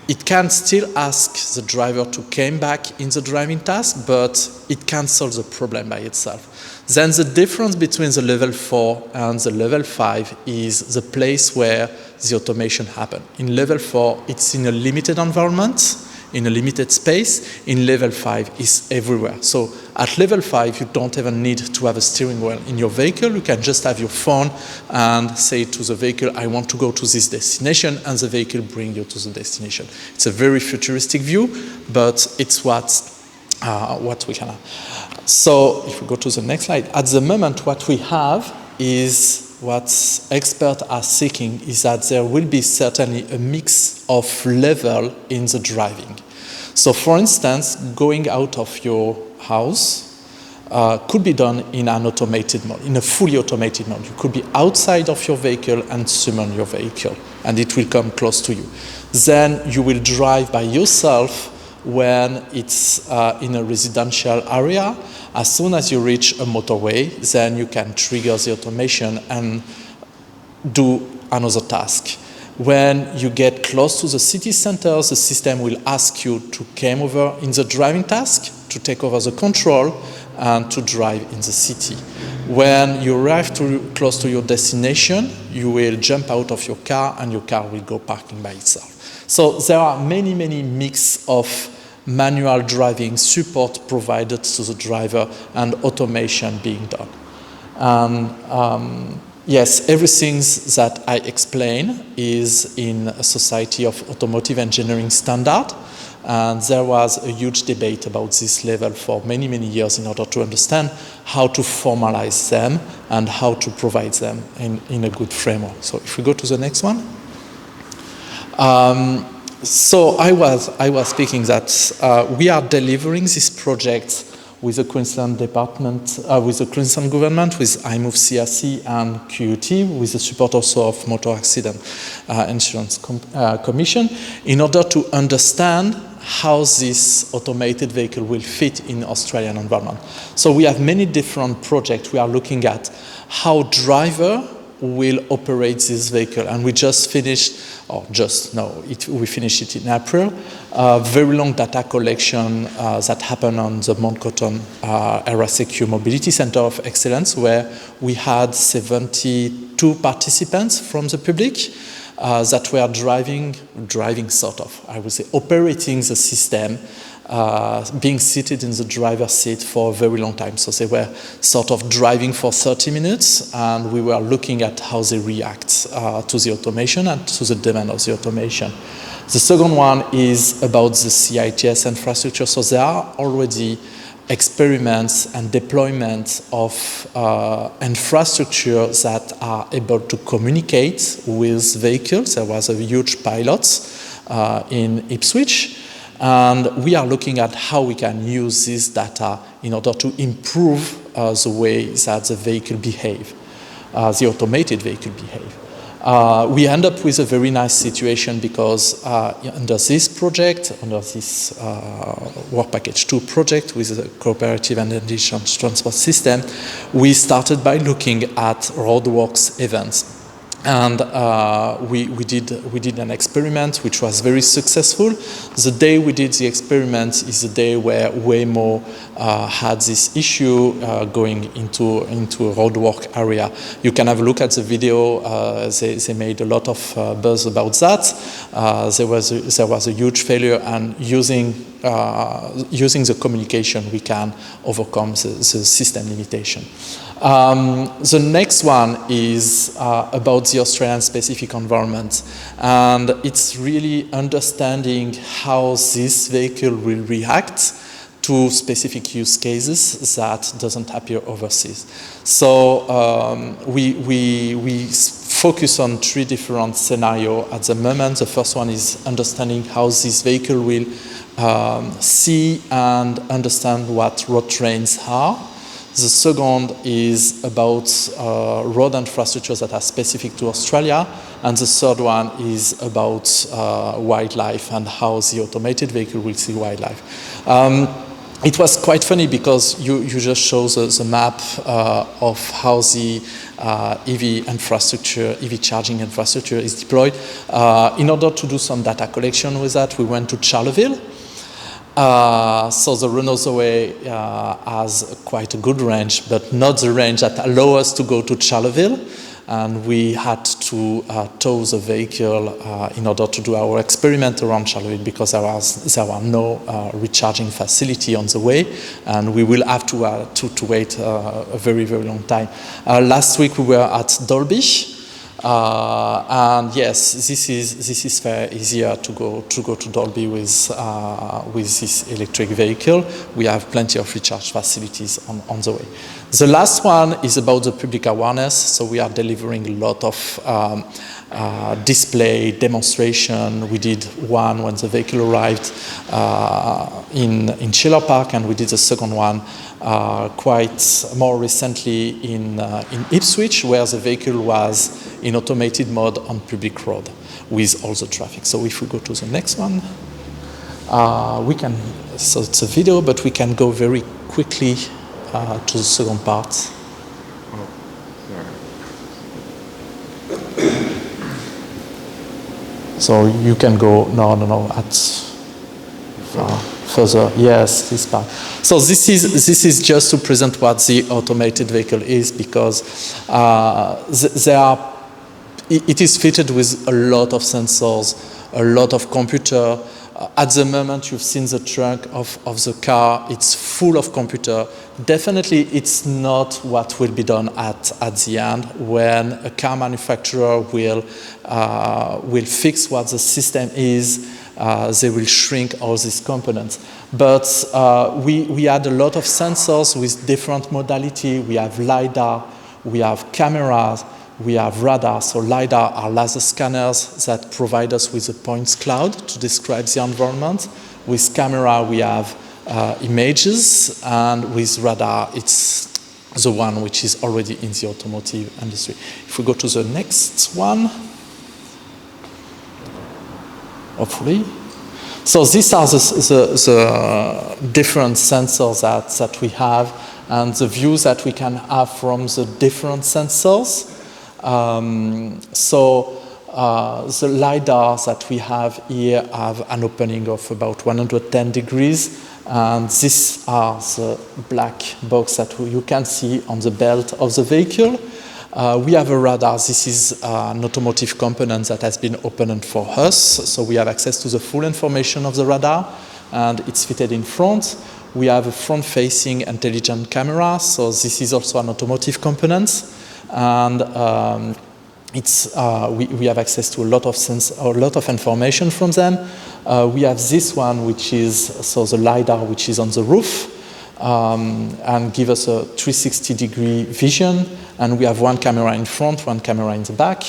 It can still ask the driver to come back in the driving task, but it can't solve the problem by itself. Then the difference between the level 4 and the level 5 is the place where the automation happens. In level 4, it's in a limited environment, in a limited space. In level 5, it's everywhere. So at level 5, you don't even need to have a steering wheel in your vehicle. You can just have your phone and say to the vehicle, I want to go to this destination, and the vehicle brings you to the destination. It's a very futuristic view, but it's what we can have. So if we go to the next slide, at the moment what we have is what experts are seeking is that there will be certainly a mix of level in the driving. So for instance, going out of your house could be done in an automated mode, in a fully automated mode. You could be outside of your vehicle and summon your vehicle, and it will come close to you. Then you will drive by yourself when it's in a residential area. As soon as you reach a motorway, then you can trigger the automation and do another task. When you get close to the city center, the system will ask you to come over in the driving task, to take over the control, and to drive in the city. When you arrive close to your destination, you will jump out of your car and your car will go parking by itself. So there are many, many mix of manual driving support provided to the driver and automation being done. And yes, everything that I explain is in a Society of Automotive Engineering standard, and there was a huge debate about this level for many, many years in order to understand how to formalize them and how to provide them in a good framework. So if we go to the next one. So I was speaking that we are delivering this project with the Queensland Department, with the Queensland Government, with iMove CRC and QUT, with the support also of Motor Accident Insurance Commission, in order to understand how this automated vehicle will fit in Australian environment. So we have many different projects. We are looking at how driver will operate this vehicle, and we just finished, we finished it in April, very long data collection that happened on the Mount Cotton Era Secure Mobility Center of Excellence, where we had 72 participants from the public that were driving sort of, I would say, operating the system, being seated in the driver's seat for a very long time. So they were sort of driving for 30 minutes, and we were looking at how they react to the automation and to the demand of the automation. The second one is about the CITS infrastructure. So there are already experiments and deployments of infrastructure that are able to communicate with vehicles. There was a huge pilot in Ipswich. And we are looking at how we can use this data in order to improve the way that the vehicle behave, the automated vehicle behave. We end up with a very nice situation because under this project, under this Work Package 2 project with the Cooperative and Intelligent Transport System, we started by looking at roadworks events. And we did an experiment which was very successful. The day we did the experiment is the day where Waymo had this issue going into a roadwork area. You can have a look at the video. They made a lot of buzz about that. There was a huge failure, and using the communication we can overcome the system limitation. The next one is about the Australian specific environment, and it's really understanding how this vehicle will react to specific use cases that doesn't appear overseas. So we focus on 3 different scenarios at the moment. The first one is understanding how this vehicle will see and understand what road trains are. The second is about road infrastructures that are specific to Australia. And the third one is about wildlife and how the automated vehicle will see wildlife. It was quite funny because you just show the map of how the EV infrastructure, EV charging infrastructure is deployed. In order to do some data collection with that, we went to Charleville. So the Renault Zoe has quite a good range, but not the range that allows us to go to Charleville. And we had to tow the vehicle in order to do our experiment around Charleville because there were no recharging facility on the way, and we will have to wait a very, very long time. Last week we were at Dolby. And yes, this is far easier to go to Dolby with this electric vehicle. We have plenty of recharge facilities on the way. The last one is about the public awareness. So we are delivering a lot of display demonstration. We did one when the vehicle arrived in Schiller Park, and we did the second one quite more recently in Ipswich, where the vehicle was in automated mode on public road with all the traffic. So if we go to the next one, we can, so it's a video, but we can go very quickly to the second part. So you can go, no, at further, yes, this part. So this is just to present what the automated vehicle is, because it is fitted with a lot of sensors, a lot of computer. At the moment, you've seen the trunk of the car. It's full of computer. Definitely, it's not what will be done at the end when a car manufacturer will fix what the system is. They will shrink all these components. But we had a lot of sensors with different modality. We have LiDAR, we have cameras, we have radar. So LiDAR are laser scanners that provide us with a points cloud to describe the environment. With camera, we have images, and with radar, it's the one which is already in the automotive industry. If we go to the next one, hopefully. So these are the different sensors that we have, and the views that we can have from the different sensors. The LiDARs that we have here have an opening of about 110 degrees, and these are the black box that you can see on the belt of the vehicle. We have a radar. This is an automotive component that has been opened for us, so we have access to the full information of the radar, and it's fitted in front. We have a front-facing intelligent camera, so this is also an automotive component, and we have access to a lot of information from them. We have this one, which is the LiDAR, which is on the roof, and give us a 360-degree vision. And we have one camera in front, one camera in the back.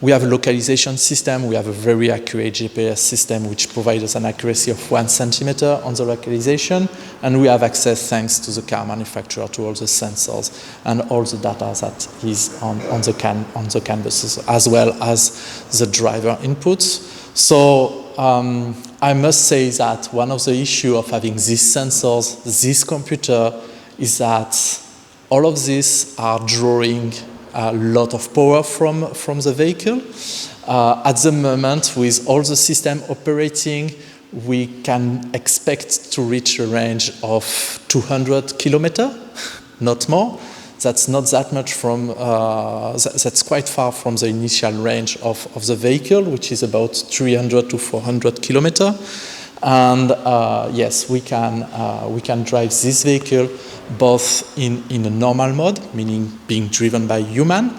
We have a localization system. We have a very accurate GPS system, which provides us an accuracy of 1 centimeter on the localization. And we have access, thanks to the car manufacturer, to all the sensors and all the data that is on the canvases, as well as the driver inputs. So I must say that one of the issues of having these sensors, this computer, is that all of these are drawing a lot of power from the vehicle. At the moment, with all the system operating, we can expect to reach a range of 200 kilometers, not more. That's not that much from, that's quite far from the initial range of the vehicle, which is about 300 to 400 kilometers. And yes, we can drive this vehicle both in a normal mode, meaning being driven by human,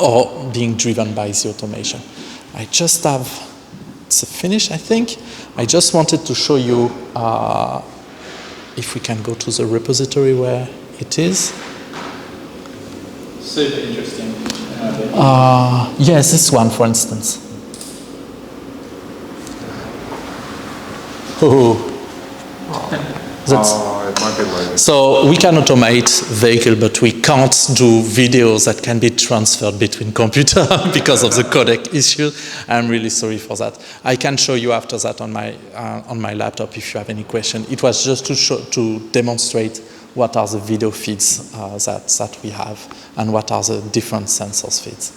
or being driven by the automation. I just have, it's a finish, I think. I just wanted to show you, if we can go to the repository where it is. Super interesting. Yes, this one, for instance. Oh, that's, it might be loading. so we can automate vehicle, but we can't do videos that can be transferred between computers because of the codec issue. I'm really sorry for that. I can show you after that on my laptop if you have any question. It was just to demonstrate what are the video feeds that we have and what are the different sensors feeds.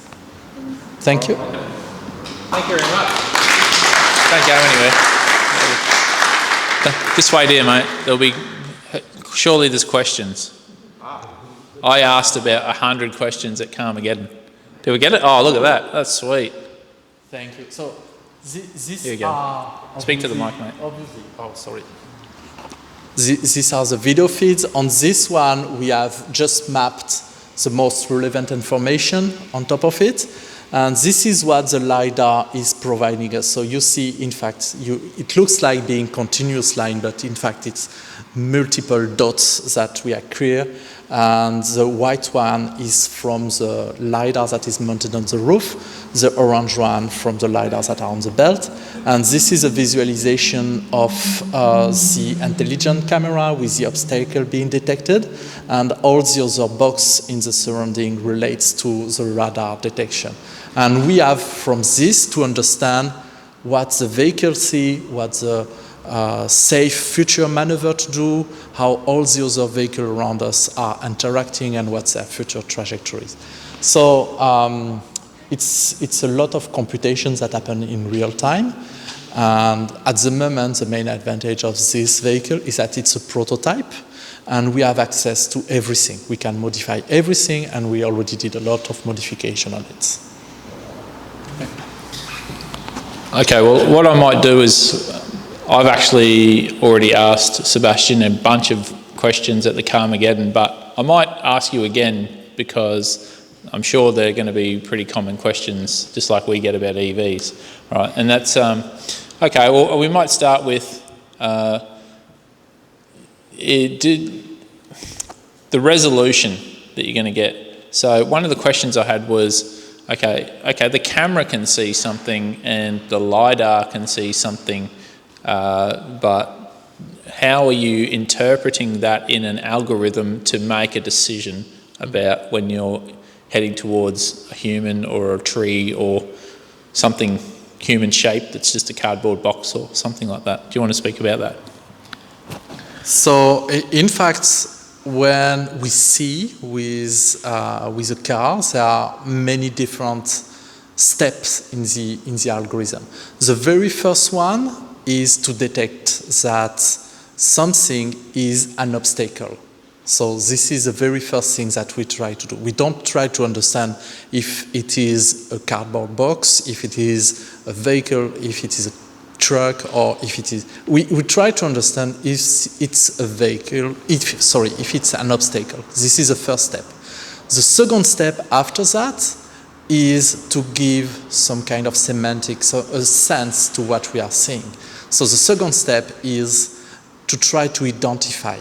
Thank you. Thank you very much. Don't go anywhere. This way, dear mate. Surely there's questions. I asked about 100 questions at Carmageddon. Did we get it? Oh, look at that. That's sweet. Thank you. So this Here you go. Speak to the mic, mate. Obviously. Oh, sorry. These are the video feeds. On this one, we have just mapped the most relevant information on top of it. And this is what the LiDAR is providing us. So you see, in fact, it looks like being continuous line, but in fact, it's multiple dots that we are clear. And the white one is from the LiDAR that is mounted on the roof, the orange one from the LiDARs that are on the belt. And this is a visualization of the intelligent camera with the obstacle being detected, and all the other box in the surrounding relates to the radar detection. And we have from this to understand what the vehicle see, what the safe future maneuver to do, how all the other vehicles around us are interacting, and what's their future trajectories. So it's a lot of computations that happen in real time. And at the moment, the main advantage of this vehicle is that it's a prototype, and we have access to everything. We can modify everything, and we already did a lot of modification on it. Okay, well, what I might do is I've actually already asked Sebastian a bunch of questions at the Carmageddon, but I might ask you again because I'm sure they're going to be pretty common questions, just like we get about EVs, right? And that's, okay, well, we might start with the resolution that you're going to get. So one of the questions I had was, okay, the camera can see something and the LiDAR can see something, but how are you interpreting that in an algorithm to make a decision about when you're heading towards a human or a tree or something human shaped that's just a cardboard box or something like that? Do you want to speak about that? So in fact, when we see with a car, there are many different steps in the algorithm. The very first one is to detect that something is an obstacle. So this is the very first thing that we try to do. We don't try to understand if it is a cardboard box, if it is a vehicle, if it is a truck, or if it is... We try to understand if it's a vehicle, if it's an obstacle. This is the first step. The second step after that is to give some kind of semantics, so a sense to what we are seeing. So the second step is to try to identify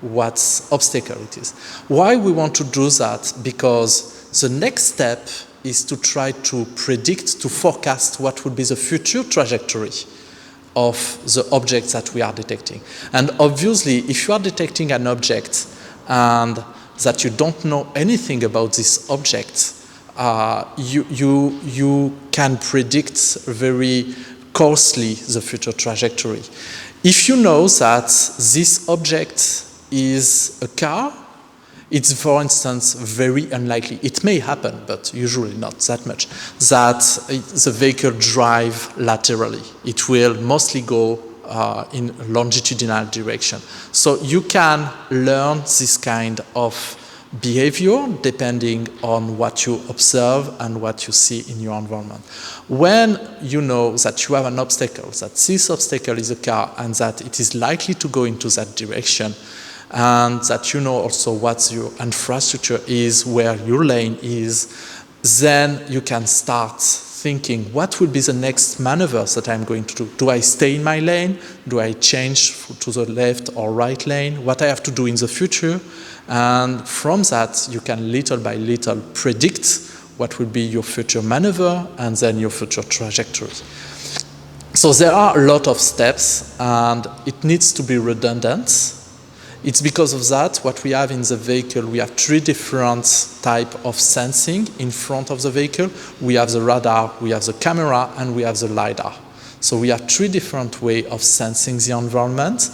what obstacle it is. Why we want to do that? Because the next step is to try to predict, to forecast what would be the future trajectory of the objects that we are detecting. And obviously, if you are detecting an object and that you don't know anything about this object, you can predict very coarsely the future trajectory. If you know that this object is a car, It's, for instance, very unlikely, it may happen, but usually not that much, that the vehicle drive laterally. It will mostly go in longitudinal direction. So you can learn this kind of behavior depending on what you observe and what you see in your environment. When you know that you have an obstacle, that this obstacle is a car and that it is likely to go into that direction, and that you know also what your infrastructure is, where your lane is, then you can start thinking, what will be the next maneuvers that I'm going to do? Do I stay in my lane? Do I change to the left or right lane? What I have to do in the future? And from that, you can little by little predict what will be your future maneuver and then your future trajectory. So there are a lot of steps and it needs to be redundant. It's because of that, what we have in the vehicle, we have 3 different types of sensing in front of the vehicle. We have the radar, we have the camera, and we have the LiDAR. So we have 3 different ways of sensing the environment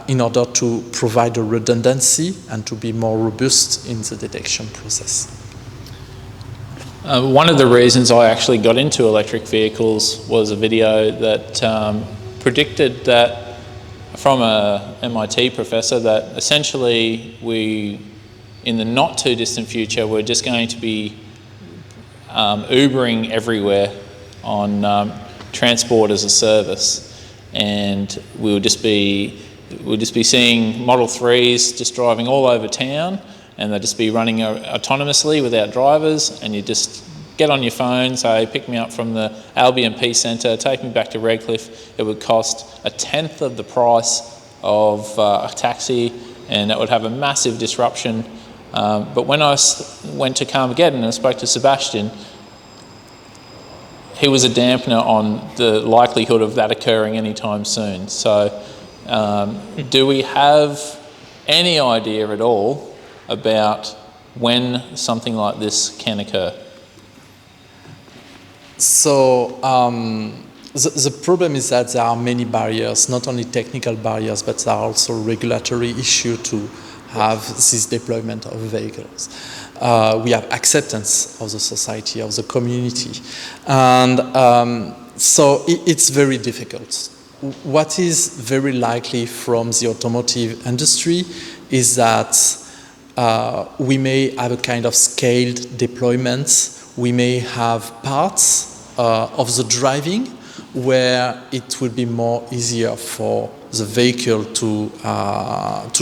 in order to provide a redundancy and to be more robust in the detection process. One of the reasons I actually got into electric vehicles was a video that predicted that from a MIT professor that essentially we, in the not too distant future, we're just going to be Ubering everywhere on transport as a service, and we'll just be seeing Model 3s just driving all over town, and they'll just be running autonomously without drivers, and you just get on your phone, say, pick me up from the Albion Peace Centre, take me back to Redcliffe. It would cost 1/10 of the price of a taxi, and it would have a massive disruption. But when I went to Carmageddon and spoke to Sebastian, he was a dampener on the likelihood of that occurring anytime soon. So do we have any idea at all about when something like this can occur? So the problem is that there are many barriers, not only technical barriers, but there are also regulatory issues to have this deployment of vehicles. We have acceptance of the society, of the community. And so it's very difficult. What is very likely from the automotive industry is that we may have a kind of scaled deployment. We may have parts of the driving where it will be more easier for the vehicle to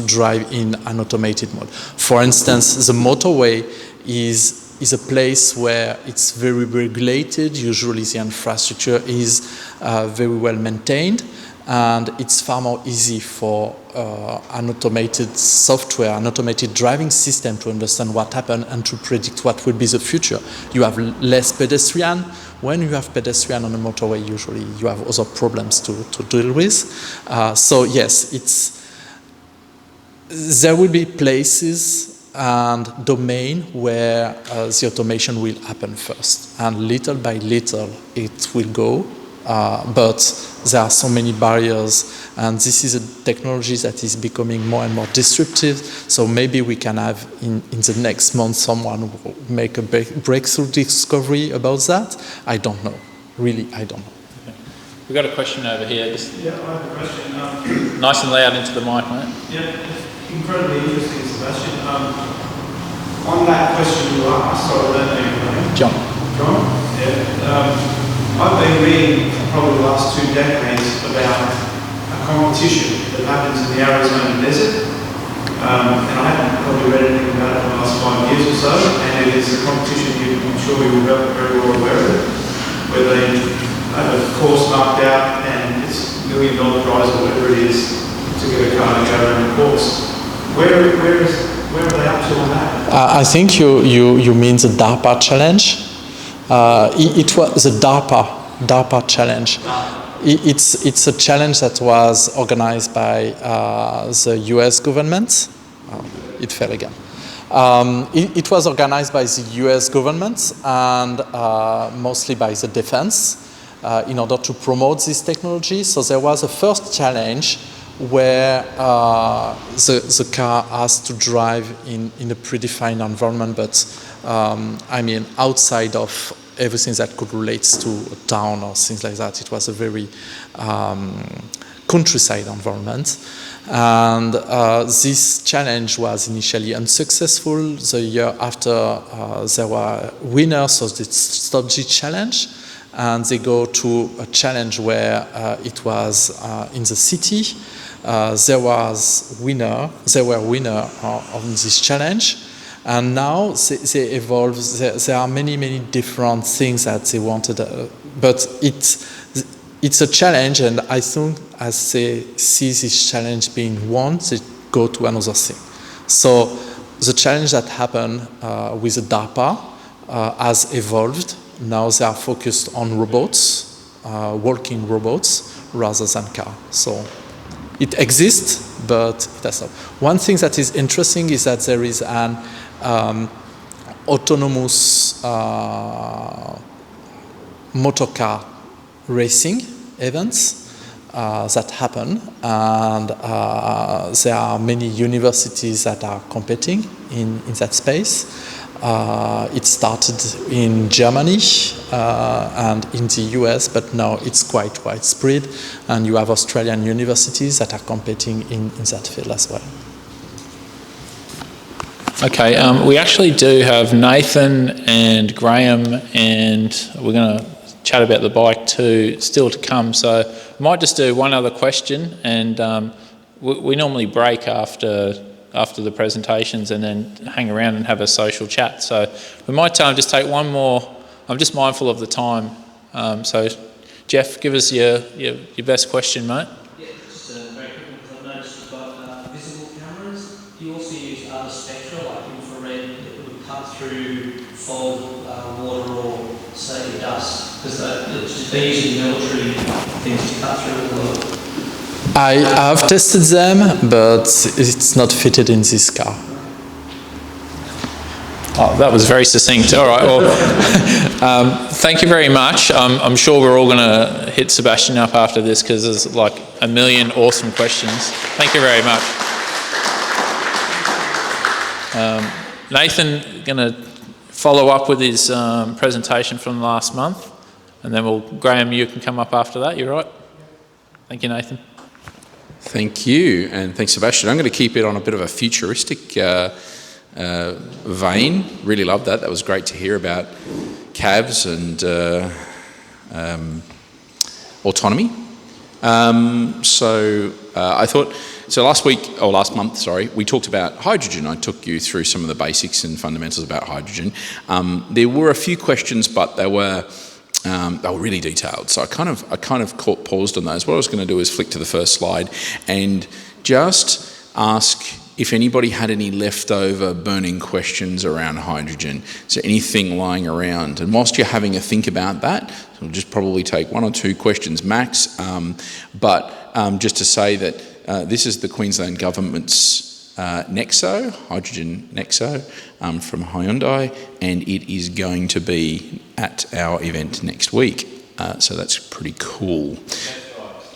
drive in an automated mode. For instance, the motorway is a place where it's very regulated. Usually the infrastructure is very well maintained, and it's far more easy for an automated software, an automated driving system to understand what happened and to predict what will be the future. You have less pedestrian. When you have pedestrian on a motorway, usually you have other problems to deal with. So yes, there will be places and domain where the automation will happen first, and little by little it will go. But there are so many barriers, and this is a technology that is becoming more and more disruptive. So maybe we can have in the next month someone who will make a breakthrough discovery about that. I don't know. Really, I don't know. Okay. We've got a question over here. Just Yeah, I have a question. nice and loud into the mic, mate. Yeah, incredibly interesting, Sebastian. On that question you asked, so I don't know your name. John. John? Yeah. I've been reading for probably the last 2 decades about a competition that happens in the Arizona desert. And I haven't probably read anything about it in the last 5 years or so. And it is a competition I'm sure you're very well aware of it, where they have a course marked out and it's $1 million prize or whatever it is to get a car to go around the course. Where are they up to on that? I think you mean the DARPA challenge. It was the DARPA challenge. It's a challenge that was organized by the US government. It fell again. It was organized by the US government and mostly by the defense in order to promote this technology. So there was a first challenge where the car has to drive in a predefined environment, but I mean outside of everything that could relate to a town or things like that. It was a very countryside environment. And this challenge was initially unsuccessful. The year after, there were winners of the Stop G challenge, and they go to a challenge where it was in the city. There were winners on this challenge, and now they evolve. There are many different things that they wanted, but it's a challenge, and I think as they see this challenge being won, they go to another thing. So the challenge that happened with the DARPA has evolved. Now they are focused on robots, walking robots, rather than cars. So it exists, but it has not. One thing that is interesting is that there is an autonomous motor car racing events that happen, and there are many universities that are competing in that space. It started in Germany and in the US, but now it's quite widespread, and you have Australian universities that are competing in that field as well. Okay, we actually do have Nathan and Graham, and we're going to chat about the bike too, still to come. So I might just do one other question, and we normally break after the presentations and then hang around and have a social chat. So we might just take one more. I'm just mindful of the time. So Jeff, give us your best question, mate. Yeah, just very quickly, because I noticed you've got visible cameras. Do you also use other spectra, like infrared, that would cut through fog, water, or say dust? Because they're using military things to cut through all the... I have tested them, but it's not fitted in this car. Oh, that was very succinct. All right, well, thank you very much. I'm sure we're all going to hit Sebastian up after this because there's like a million awesome questions. Thank you very much. Nathan going to follow up with his presentation from last month, and then Graham, you can come up after that. You're right. Thank you, Nathan. Thank you, and thanks, Sebastian. I'm going to keep it on a bit of a futuristic vein. Really loved that. That was great to hear about cabs and autonomy. I thought, last month, we talked about hydrogen. I took you through some of the basics and fundamentals about hydrogen. There were a few questions, but they were really detailed. So I kind of paused on those. What I was going to do is flick to the first slide and just ask if anybody had any leftover burning questions around hydrogen. Is there anything lying around? And whilst you're having a think about that, we'll just probably take one or two questions max. But just to say that this is the Queensland Government's Nexo, hydrogen Nexo from Hyundai, and it is going to be at our event next week. So that's pretty cool.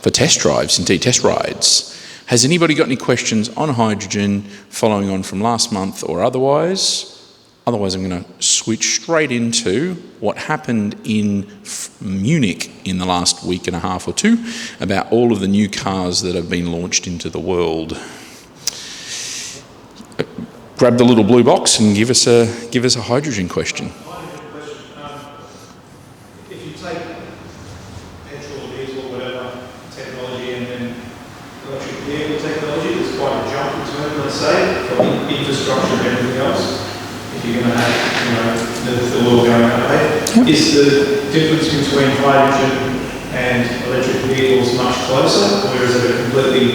For test drives, indeed, test rides. Has anybody got any questions on hydrogen following on from last month or otherwise? Otherwise, I'm going to switch straight into what happened in Munich in the last week and a half or two about all of the new cars that have been launched into the world. Grab the little blue box and give us a hydrogen question. If you take petrol, diesel, whatever technology, and then electric vehicle technology, there's quite a jump between, let's say, from infrastructure and everything else. If you're going to have, the world going that way, is the difference between hydrogen and electric vehicles much closer, or is it a completely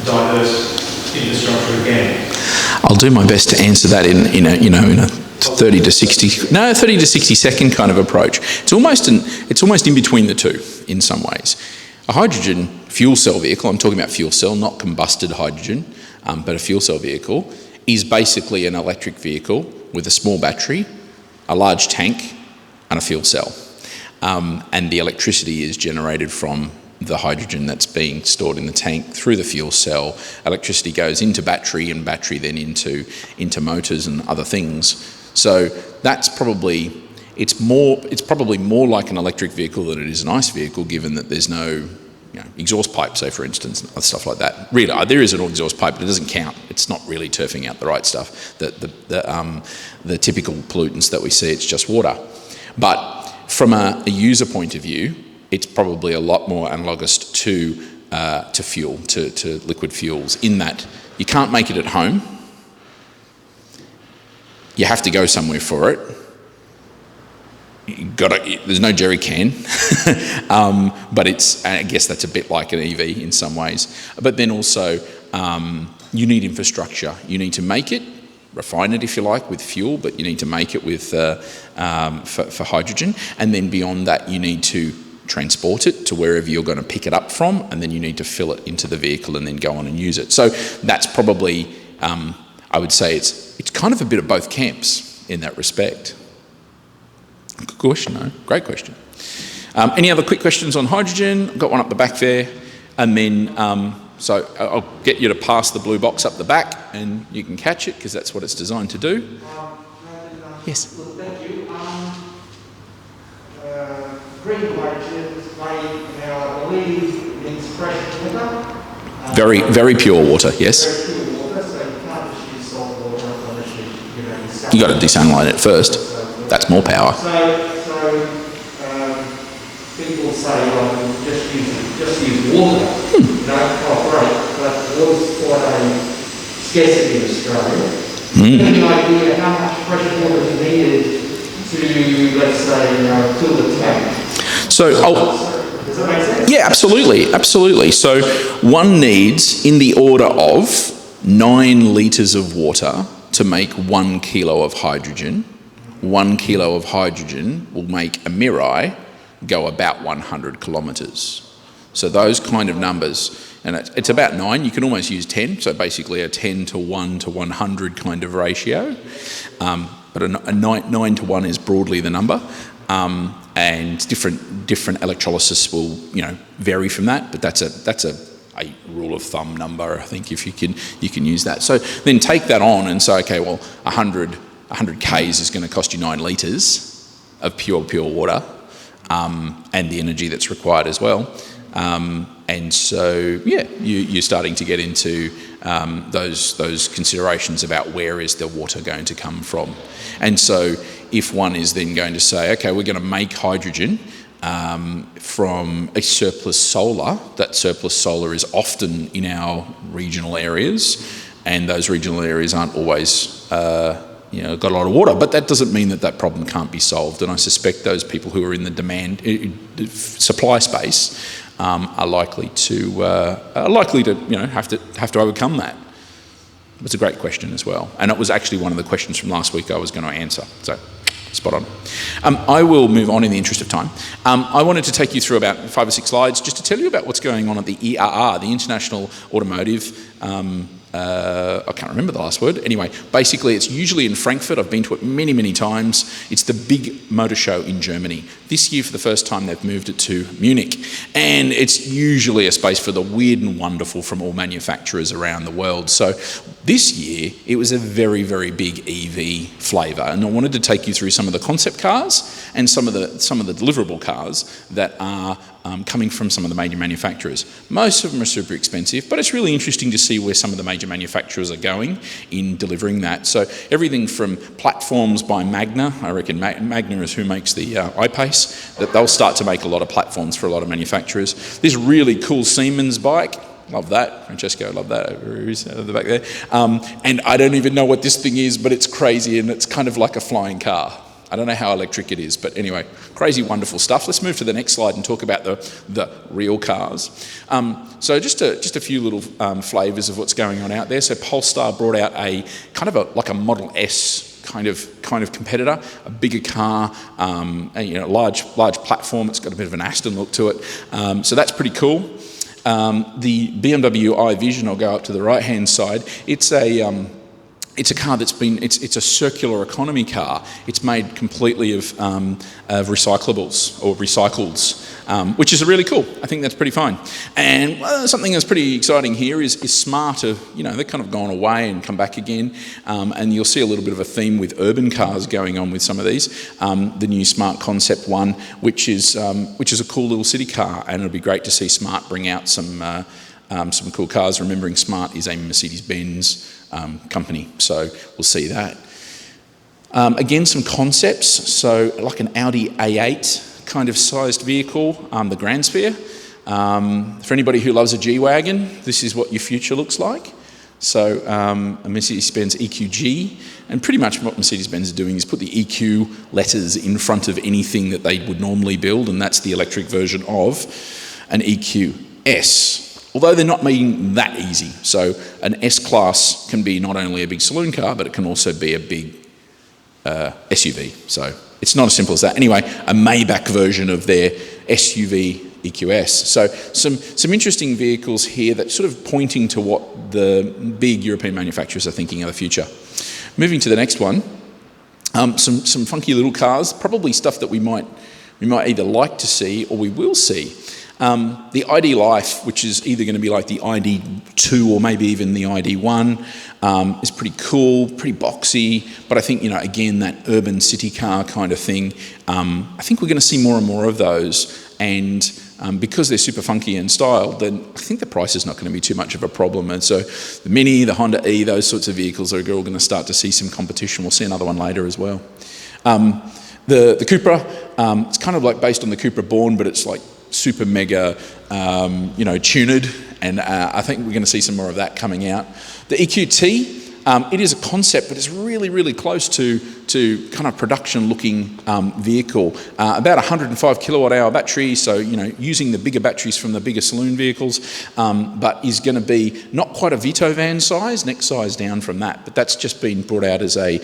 diverse infrastructure again? I'll do my best to answer that in a 30 to 60 second kind of approach. It's almost in between the two in some ways. A hydrogen fuel cell vehicle, I'm talking about fuel cell, not combusted hydrogen, but a fuel cell vehicle, is basically an electric vehicle with a small battery, a large tank, and a fuel cell. And the electricity is generated from the hydrogen that's being stored in the tank through the fuel cell. Electricity goes into battery, and battery then into motors and other things. So that's probably, it's probably more like an electric vehicle than it is an ICE vehicle, given that there's no exhaust pipe, say, for instance, and stuff like that. Really, there is an exhaust pipe, but it doesn't count. It's not really turfing out the right stuff. The typical pollutants that we see, it's just water. But from a user point of view, it's probably a lot more analogous to fuel, to liquid fuels, in that you can't make it at home. You have to go somewhere for it. There's no jerry can, but I guess that's a bit like an EV in some ways. But then also, you need infrastructure. You need to make it, refine it if you like, with fuel, but you need to make it with for hydrogen. And then beyond that, you need to transport it to wherever you're going to pick it up from, and then you need to fill it into the vehicle and then go on and use it. So that's probably, I would say it's kind of a bit of both camps in that respect. Good question, though. Great question. Any other quick questions on hydrogen? I've got one up the back there. And then, so I'll get you to pass the blue box up the back and you can catch it because that's what it's designed to do. Yes. Well, thank you. Green hydrogen is made now, I believe, in fresh water. Very, very pure water, yes. Very pure water, so you can't just use salt water unless you You've got to desalinate it first. That's more power. So people say, well, just use water. Oh, great, but water's quite a scarcity in Australia. Any idea how much fresh water is needed to, let's say, fill the tank? So, does that make sense? Yeah, absolutely. So one needs in the order of 9 litres of water to make 1 kilo of hydrogen. 1 kilo of hydrogen will make a Mirai go about 100 kilometres. So those kind of numbers, and it's about 9, you can almost use 10, so basically a 10 to 1 to 100 kind of ratio. But a 9 to 1 is broadly the number. And different electrolysis will, vary from that, but that's a rule of thumb number, I think, if you can use that. So then take that on and say, okay, well, 100 Ks is going to cost you 9 litres of pure water, and the energy that's required as well. And so, you're starting to get into those considerations about where is the water going to come from. And so if one is then going to say, okay, we're going to make hydrogen from a surplus solar, that surplus solar is often in our regional areas, and those regional areas aren't always got a lot of water, but that doesn't mean that problem can't be solved. And I suspect those people who are in the demand supply space are likely to have to overcome that. It's a great question as well, and it was actually one of the questions from last week I was going to answer. So spot on. I will move on in the interest of time. I wanted to take you through about 5 or 6 slides just to tell you about what's going on at the ERR, the International Automotive. I can't remember the last word. Anyway, basically it's usually in Frankfurt. I've been to it many, many times. It's the big motor show in Germany. This year, for the first time, they've moved it to Munich. And it's usually a space for the weird and wonderful from all manufacturers around the world. So this year, it was a very, very big EV flavour. And I wanted to take you through some of the concept cars and some of the deliverable cars that are coming from some of the major manufacturers. Most of them are super expensive, but it's really interesting to see where some of the major manufacturers are going in delivering that. So everything from platforms by Magna, I reckon Magna is who makes the I-Pace, that they'll start to make a lot of platforms for a lot of manufacturers. This really cool Siemens bike, love that. Francesco, love that over the back there. And I don't even know what this thing is, but it's crazy and it's kind of like a flying car. I don't know how electric it is, but anyway, crazy, wonderful stuff. Let's move to the next slide and talk about the real cars. So just a few little flavours of what's going on out there. So Polestar brought out a kind of like a Model S kind of competitor, a bigger car, large platform. It's got a bit of an Aston look to it. So that's pretty cool. The BMW i Vision, I'll go up to the right-hand side. It's it's a car that's been, it's a circular economy car. It's made completely of recyclables or recycles, which is really cool. I think that's pretty fine. And something that's pretty exciting here is smart. They've kind of gone away and come back again. And you'll see a little bit of a theme with urban cars going on with some of these. The new Smart Concept 1, which is a cool little city car, and it'll be great to see Smart bring out some cool cars. Remembering Smart is a Mercedes-Benz company, so we'll see that. Again, some concepts, so like an Audi A8 kind of sized vehicle, the Grand Sphere. For anybody who loves a G-Wagon, this is what your future looks like. So a Mercedes-Benz EQG, and pretty much what Mercedes-Benz are doing is put the EQ letters in front of anything that they would normally build, and that's the electric version of an EQS. Although they're not making that easy. So an S-Class can be not only a big saloon car, but it can also be a big SUV. So it's not as simple as that. Anyway, a Maybach version of their SUV EQS. So some interesting vehicles here that sort of pointing to what the big European manufacturers are thinking of the future. Moving to the next one, some funky little cars, probably stuff that we might either like to see or we will see. The ID Life, which is either going to be like the ID2 or maybe even the ID1, is pretty cool, pretty boxy, but I think, again, that urban city car kind of thing, I think we're going to see more and more of those, and because they're super funky and styled, then I think the price is not going to be too much of a problem. And so the Mini, the Honda E, those sorts of vehicles are all going to start to see some competition. We'll see another one later as well. The Cupra, it's kind of like based on the Cupra Born, but it's like super mega, tuned, and I think we're going to see some more of that coming out. The EQT, it is a concept, but it's really, really close to kind of production-looking vehicle. About 105 kilowatt-hour battery, so using the bigger batteries from the bigger saloon vehicles, but is going to be not quite a Vito van size, next size down from that. But that's just been brought out as a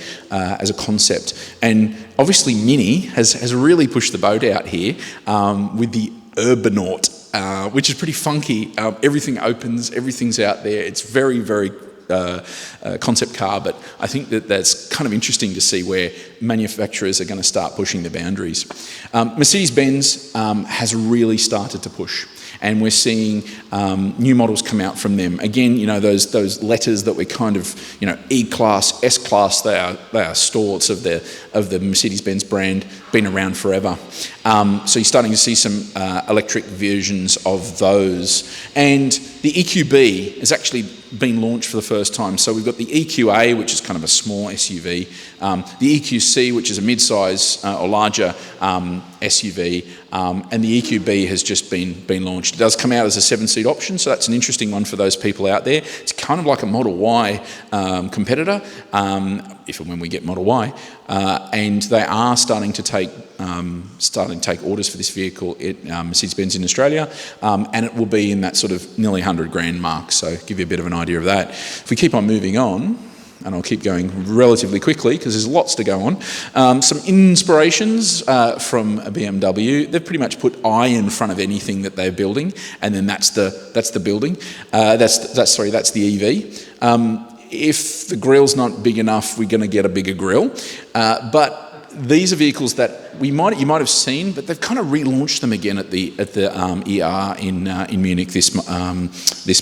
concept, and obviously Mini has really pushed the boat out here with the Urbanaut, which is pretty funky. Everything opens, everything's out there. It's very, very concept car, but I think that's kind of interesting to see where manufacturers are going to start pushing the boundaries. Mercedes-Benz has really started to push, and we're seeing new models come out from them. Again, those letters that we kind of, E-Class, S-Class, they are stalwarts of the Mercedes-Benz brand, been around forever. So you're starting to see some electric versions of those. And the EQB has actually been launched for the first time. So we've got the EQA, which is kind of a small SUV, the EQC, which is a mid-size or larger SUV, and the EQB has just been launched. It does come out as a 7-seat option, so that's an interesting one for those people out there. It's kind of like a Model Y competitor, if and when we get Model Y, and they are starting to take orders for this vehicle at Mercedes-Benz in Australia, and it will be in that sort of nearly $100,000 mark, so give you a bit of an idea of that. If we keep on moving on, and I'll keep going relatively quickly because there's lots to go on. Some inspirations from BMW. They've pretty much put I in front of anything that they're building, and then that's the building. That's the EV. If the grille's not big enough, we're going to get a bigger grille. But these are vehicles that you might have seen, but they've kind of relaunched them again at the ER in Munich this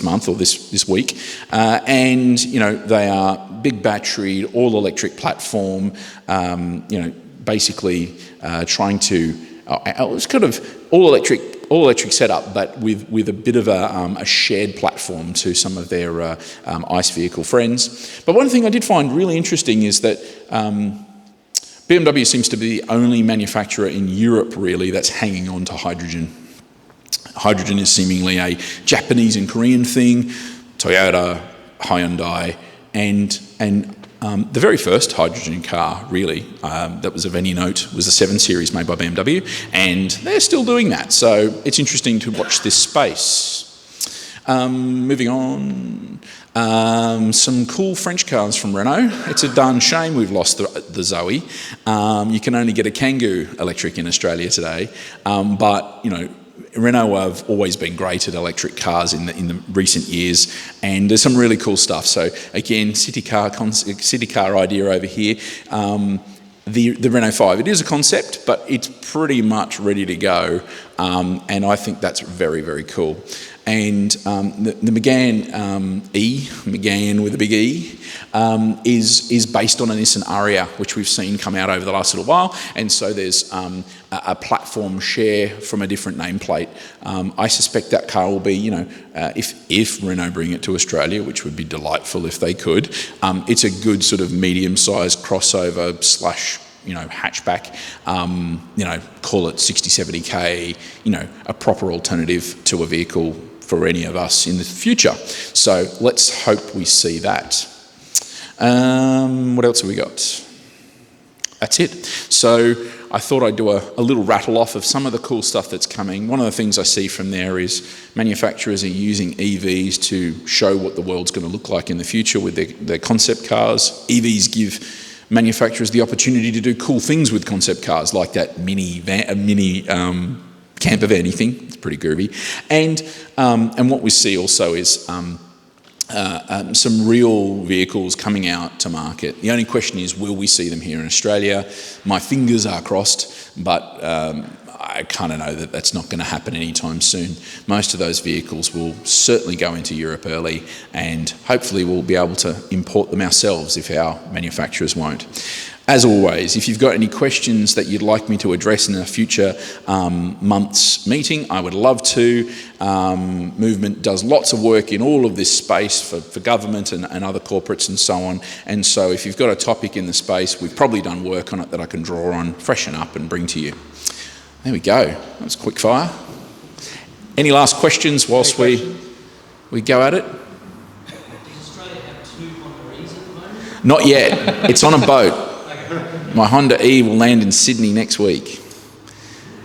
month or this week, and they are big battery, all electric platform. Basically trying to it's kind of all electric setup, but with a bit of a shared platform to some of their ICE vehicle friends. But one thing I did find really interesting is that BMW seems to be the only manufacturer in Europe, really, that's hanging on to hydrogen. Hydrogen is seemingly a Japanese and Korean thing. Toyota, Hyundai, and the very first hydrogen car, really, that was of any note, was the 7 Series made by BMW, and they're still doing that. So it's interesting to watch this space. Moving on, some cool French cars from Renault. It's a darn shame we've lost the Zoe. You can only get a Kangoo electric in Australia today, but Renault have always been great at electric cars in the recent years, and there's some really cool stuff. So again, city car idea over here. The Renault 5, it is a concept, but it's pretty much ready to go, and I think that's very, very cool. And the Megane with a big E, is based on a Nissan Ariya, which we've seen come out over the last little while. And so there's a platform share from a different nameplate. I suspect that car will be, you know, if Renault bring it to Australia, which would be delightful if they could, it's a good sort of medium-sized crossover slash, you know, hatchback, you know, call it 60, 70K, you know, a proper alternative to a vehicle for any of us in the future. So let's hope we see that. What else have we got? That's it. So I thought I'd do a little rattle off of some of the cool stuff that's coming. One of the things I see from there is manufacturers are using EVs to show what the world's going to look like in the future with their concept cars. EVs give manufacturers the opportunity to do cool things with concept cars, like that mini camper van-y thing. It's pretty groovy. And what we see also is some real vehicles coming out to market. The only question is, will we see them here in Australia? My fingers are crossed, but I kind of know that that's not going to happen anytime soon. Most of those vehicles will certainly go into Europe early, and hopefully we'll be able to import them ourselves if our manufacturers won't. As always, if you've got any questions that you'd like me to address in a future month's meeting, I would love to. Movement does lots of work in all of this space for government and other corporates and so on. And so if you've got a topic in the space, we've probably done work on it that I can draw on, freshen up and bring to you. There we go. That was quick fire. Any last questions whilst we go at it? Does Australia have 2 Honda E's at the moment? Not yet. It's on a boat. My Honda E will land in Sydney next week.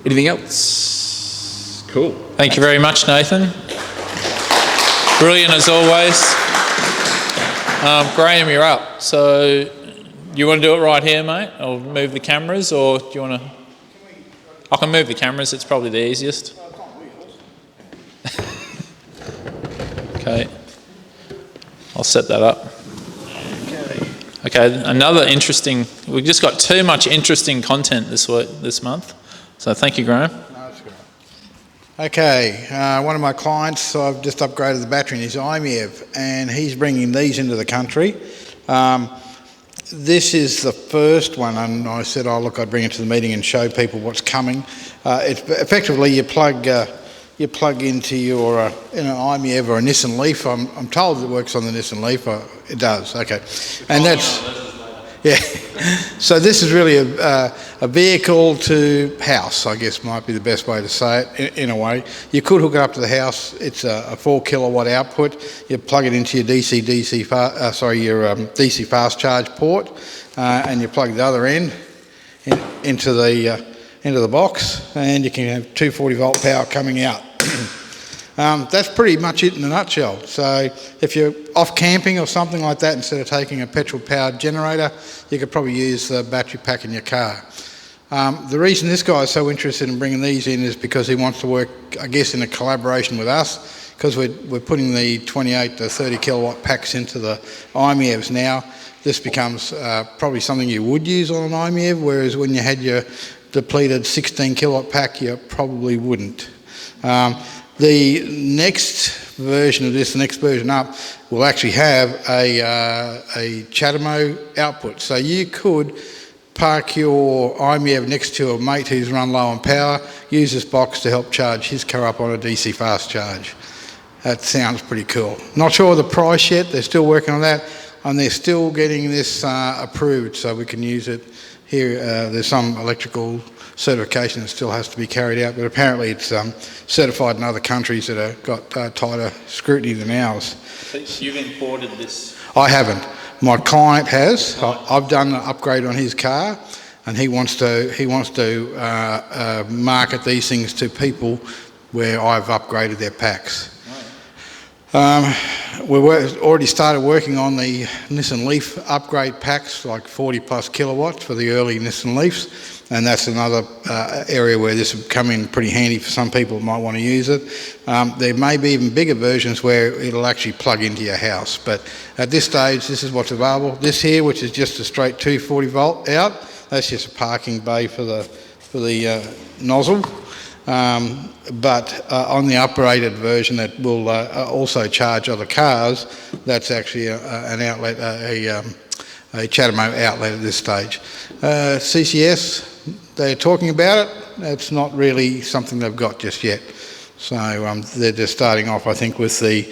Anything else? Cool. Thank you very much, Nathan. Brilliant as always. Graham, you're up. So you want to do it right here, mate? I'll move the cameras, or do you want to... I can move the cameras, it's probably the easiest. Okay. I'll set that up. Okay, another interesting... We've just got too much interesting content this month. So thank you, Graham. Okay, one of my clients, I've just upgraded the battery in his AEVA, and he's bringing these into the country. This is the first one, and I said, oh look, I'd bring it to the meeting and show people what's coming. It's effectively you plug into your in an AEVA or a Nissan Leaf. I'm told it works on the Nissan Leaf. It does. Okay, and that's yeah. So this is really a vehicle to house, I guess might be the best way to say it in a way. You could hook it up to the house. It's a 4 kilowatt output. You plug it into your DC fast charge port, and you plug the other end into the box, and you can have 240 volt power coming out. That's pretty much it in a nutshell. So if you're off camping or something like that, instead of taking a petrol powered generator, you could probably use the battery pack in your car. The reason this guy is so interested in bringing these in is because he wants to work, I guess, in a collaboration with us, because we're putting the 28 to 30 kilowatt packs into the AEVAs now. This becomes probably something you would use on an AEVA, whereas when you had your depleted 16 kilowatt pack, you probably wouldn't. The next version of this, the next version up, will actually have a Chatamo output. So you could park your AEVA next to a mate who's run low on power, use this box to help charge his car up on a DC fast charge. That sounds pretty cool. Not sure of the price yet, they're still working on that, and they're still getting this approved so we can use it here. There's some electrical certification that still has to be carried out, but apparently it's certified in other countries that have got tighter scrutiny than ours. So you've imported this? I haven't. My client has. I've done an upgrade on his car, and he wants to market these things to people where I've upgraded their packs. already started working on the Nissan Leaf upgrade packs, like 40 plus kilowatts for the early Nissan Leafs, and that's another area where this would come in pretty handy for some people who might want to use it. There may be even bigger versions where it'll actually plug into your house, but at this stage this is what's available. This here, which is just a straight 240 volt out, that's just a parking bay for the nozzle. But on the upgraded version that will also charge other cars, that's actually an outlet, a Chatamo outlet at this stage. CCS, they're talking about it. It's not really something they've got just yet. So they're just starting off, I think, with the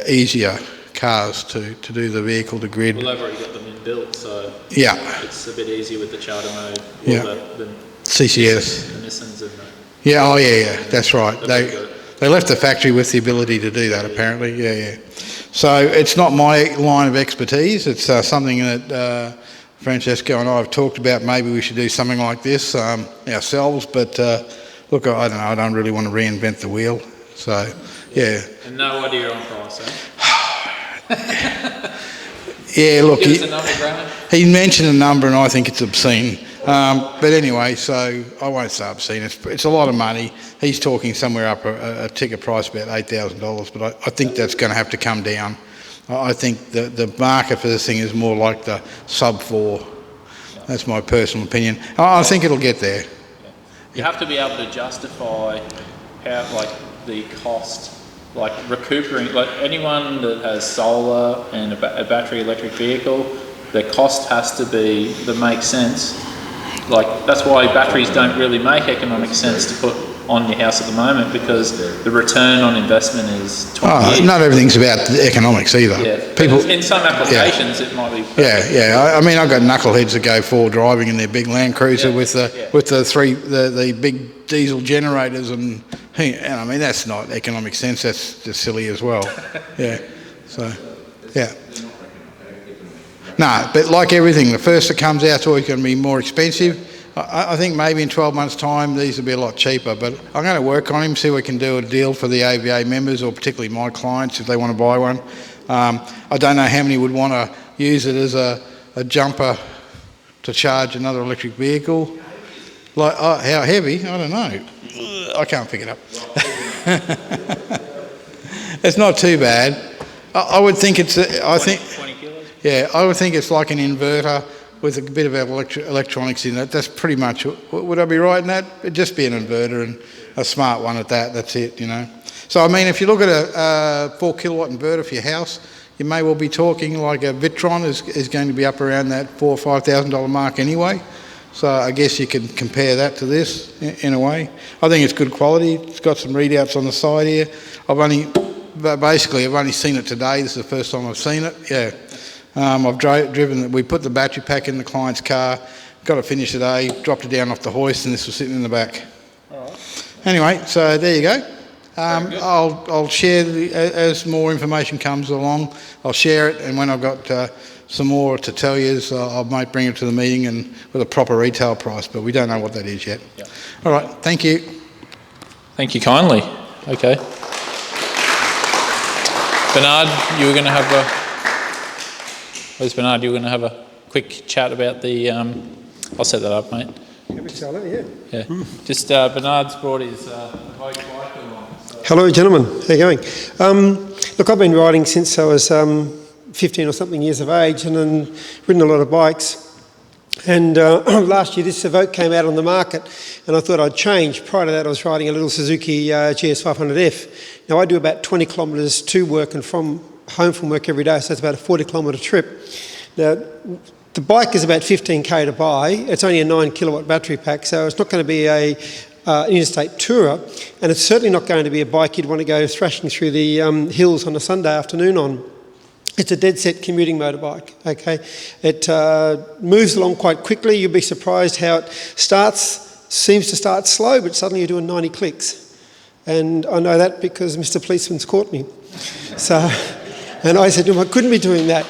easier cars to do the vehicle to grid. Well, they've already got them inbuilt, so yeah, it's a bit easier with the Chatamo. Yeah. The CCS. The Nissans and the... Yeah, oh yeah, that's right. They left the factory with the ability to do that, apparently. Yeah. So it's not my line of expertise. It's something that Francesco and I have talked about. Maybe we should do something like this ourselves. But look, I don't know. I don't really want to reinvent the wheel. So yeah. And no idea on price, eh? Yeah, look. Give us a number, Graham. He mentioned a number, and I think it's obscene. But anyway, so I won't say obscene. It's a lot of money. He's talking somewhere up a ticket price about $8,000, but I think that's going to have to come down. I think the market for this thing is more like the sub 4. That's my personal opinion. I think it'll get there. You have to be able to justify how, like, the cost, like recuperating, like anyone that has solar and a battery electric vehicle, the cost has to be that makes sense. Like, that's why batteries don't really make economic sense to put on your house at the moment, because the return on investment is 20 years. Not everything's about the economics either. Yeah. People, in some applications it might be perfect. Yeah. I mean, I've got knuckleheads that go forward driving in their big Land Cruiser with the big diesel generators, and I mean, that's not economic sense. That's just silly as well. Yeah. So, yeah. No, but like everything, the first that comes out is always going to be more expensive. I think maybe in 12 months' time these will be a lot cheaper, but I'm going to work on him, see if we can do a deal for the AEVA members, or particularly my clients if they want to buy one. I don't know how many would want to use it as a jumper to charge another electric vehicle. Like, how heavy? I don't know. I can't pick it up. It's not too bad. I would think it's... 20 kilos? Yeah, I would think it's like an inverter with a bit of electronics in it. That's pretty much... Would I be right in that? It'd just be an inverter, and a smart one at that. That's it, you know. So, I mean, if you look at a 4 kilowatt inverter for your house, you may well be talking like a Vitron is going to be up around that $4,000 or $5,000 mark anyway. So I guess you can compare that to this in a way. I think it's good quality. It's got some readouts on the side here. I've only seen it today. This is the first time I've seen it. Yeah. I've driven it. We put the battery pack in the client's car, got it finished today, dropped it down off the hoist, and this was sitting in the back. All right. Anyway, so there you go. I'll share, as more information comes along, I'll share it, and when I've got some more to tell you, I might bring it to the meeting and with a proper retail price, but we don't know what that is yet. Yeah. All right, thank you. Thank you kindly. Okay. Bernard, you were going to have a quick chat about the... I'll set that up, mate. Yeah. Just Bernard's brought his bike along. So. Hello, gentlemen. How are you going? Look, I've been riding since I was 15 or something years of age, and then ridden a lot of bikes. And last year this Evoque came out on the market, and I thought I'd change. Prior to that I was riding a little Suzuki GS500F. Now I do about 20 kilometres to work and home from work every day, so it's about a 40 kilometre trip. Now the bike is about 15k to buy. It's only a 9 kilowatt battery pack, so it's not going to be a interstate tourer, and it's certainly not going to be a bike you'd want to go thrashing through the hills on a Sunday afternoon on. It's a dead-set commuting motorbike, okay? It moves along quite quickly. You'll be surprised how it seems to start slow, but suddenly you're doing 90 clicks. And I know that because Mr. Policeman's caught me. So, and I said to him, I couldn't be doing that.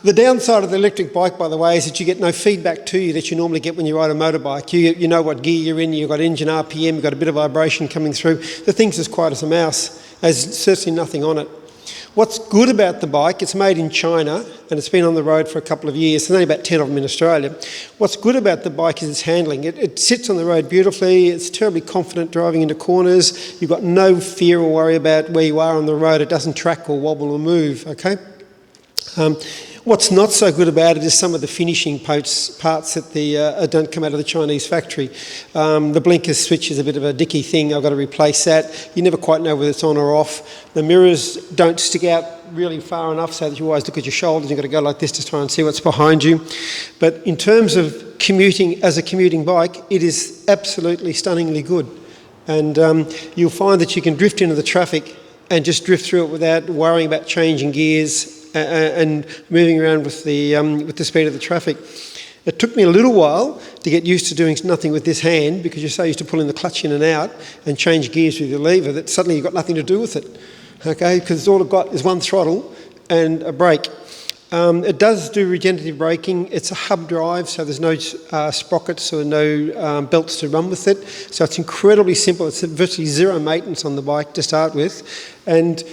The downside of the electric bike, by the way, is that you get no feedback to you that you normally get when you ride a motorbike. You know what gear you're in, you've got engine RPM, you've got a bit of vibration coming through. The thing's as quiet as a mouse. There's certainly nothing on it. What's good about the bike, it's made in China and it's been on the road for a couple of years. There's only about 10 of them in Australia. What's good about the bike is its handling. It sits on the road beautifully, it's terribly confident driving into corners. You've got no fear or worry about where you are on the road. It doesn't track or wobble or move, okay? What's not so good about it is some of the finishing parts that don't come out of the Chinese factory. The blinker switch is a bit of a dicky thing. I've got to replace that. You never quite know whether it's on or off. The mirrors don't stick out really far enough so that you always look at your shoulders. You've got to go like this to try and see what's behind you. But in terms of commuting as a commuting bike, it is absolutely stunningly good. And you'll find that you can drift into the traffic and just drift through it without worrying about changing gears and moving around with the speed of the traffic. It took me a little while to get used to doing nothing with this hand because you're so used to pulling the clutch in and out and change gears with your lever that suddenly you've got nothing to do with it, okay? Because all I've got is one throttle and a brake. It does do regenerative braking. It's a hub drive, so there's no sprockets or no belts to run with it. So it's incredibly simple. It's virtually zero maintenance on the bike to start with. And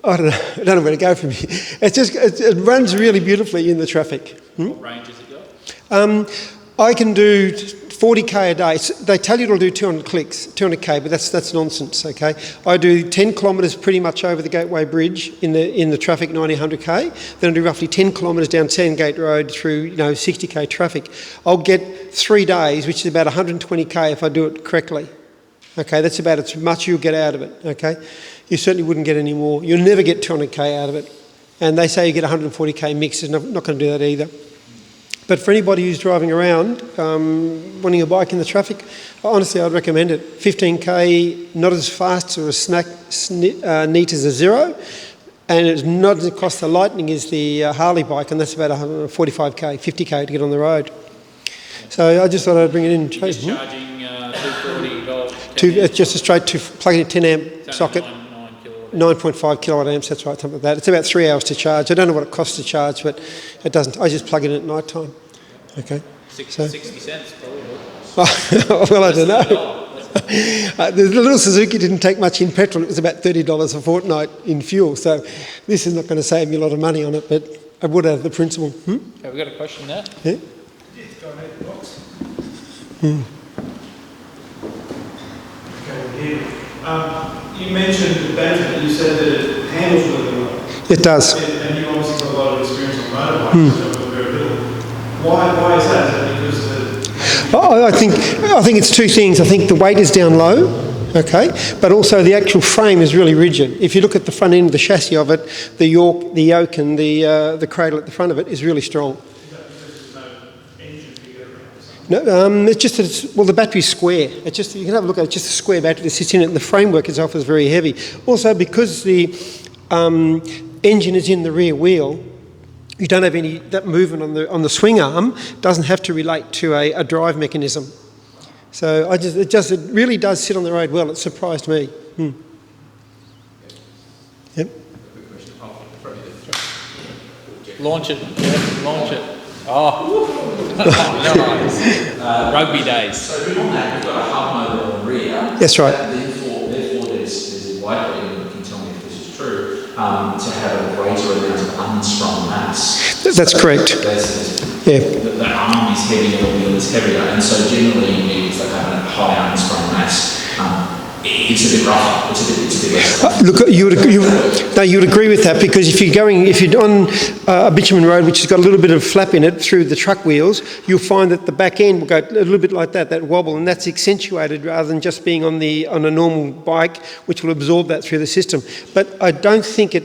I don't know where to go from here. It runs really beautifully in the traffic. What range has it got? I can do 40k a day. They tell you it'll do 200k, but that's nonsense, okay? I do 10 kilometres pretty much over the Gateway Bridge in the traffic, 100k. Then I do roughly 10 kilometres down Sandgate Road through 60k traffic. I'll get 3 days, which is about 120k if I do it correctly. Okay, that's about as much you'll get out of it, okay? You certainly wouldn't get any more. You'll never get 200k out of it. And they say you get 140k mix. It's not going to do that either. But for anybody who's driving around, wanting a bike in the traffic, honestly, I'd recommend it. 15k, not as fast or as neat as a Zero, and it's not as cost the lightning as the Harley bike, and that's about 45k, 50k to get on the road. So I just thought I'd bring it in and show you. Charging $240. It's just a straight plug in a 10 amp socket. 9.5 kilowatt amps, that's right, something like that. It's about 3 hours to charge. I don't know what it costs to charge, but it doesn't. I just plug it in at night time. Okay. 60 cents probably. Well, I don't know. The little Suzuki didn't take much in petrol. It was about $30 a fortnight in fuel. So this is not going to save me a lot of money on it, but I would have the principle. Have we got a question there? Yeah. Go ahead, box. Okay, here. You mentioned the benefit. You said that it handles really well. It does. And you obviously got a lot of experience on motorbikes, so very little. Why is that? Is that because I think it's two things. I think the weight is down low, okay, but also the actual frame is really rigid. If you look at the front end of the chassis of it, the yoke and the cradle at the front of it is really strong. No, it's just that the battery's square. It's just, you can have a look at it, just a square battery that sits in it, and the framework itself is very heavy. Also, because the engine is in the rear wheel, you don't have any that movement on the swing arm. Doesn't have to relate to a drive mechanism. So it really does sit on the road well. It surprised me. Yep. Launch it. Yeah, launch it. Oh, nice. Rugby days. So on that, we've got a hub motor on the rear. That's right. Therefore there's a likely, and you can tell me if this is true, to have a greater amount of unsprung mass. That's correct. Yeah. The arm is heavier, the wheel is heavier, and so generally in vehicles that have a high unsprung mass, it's a bit rougher. It's a bit less. Look, you would agree with that, because if you're on a bitumen road which has got a little bit of flap in it through the truck wheels, you'll find that the back end will go a little bit like that wobble, and that's accentuated rather than just being on a normal bike, which will absorb that through the system. But I don't think it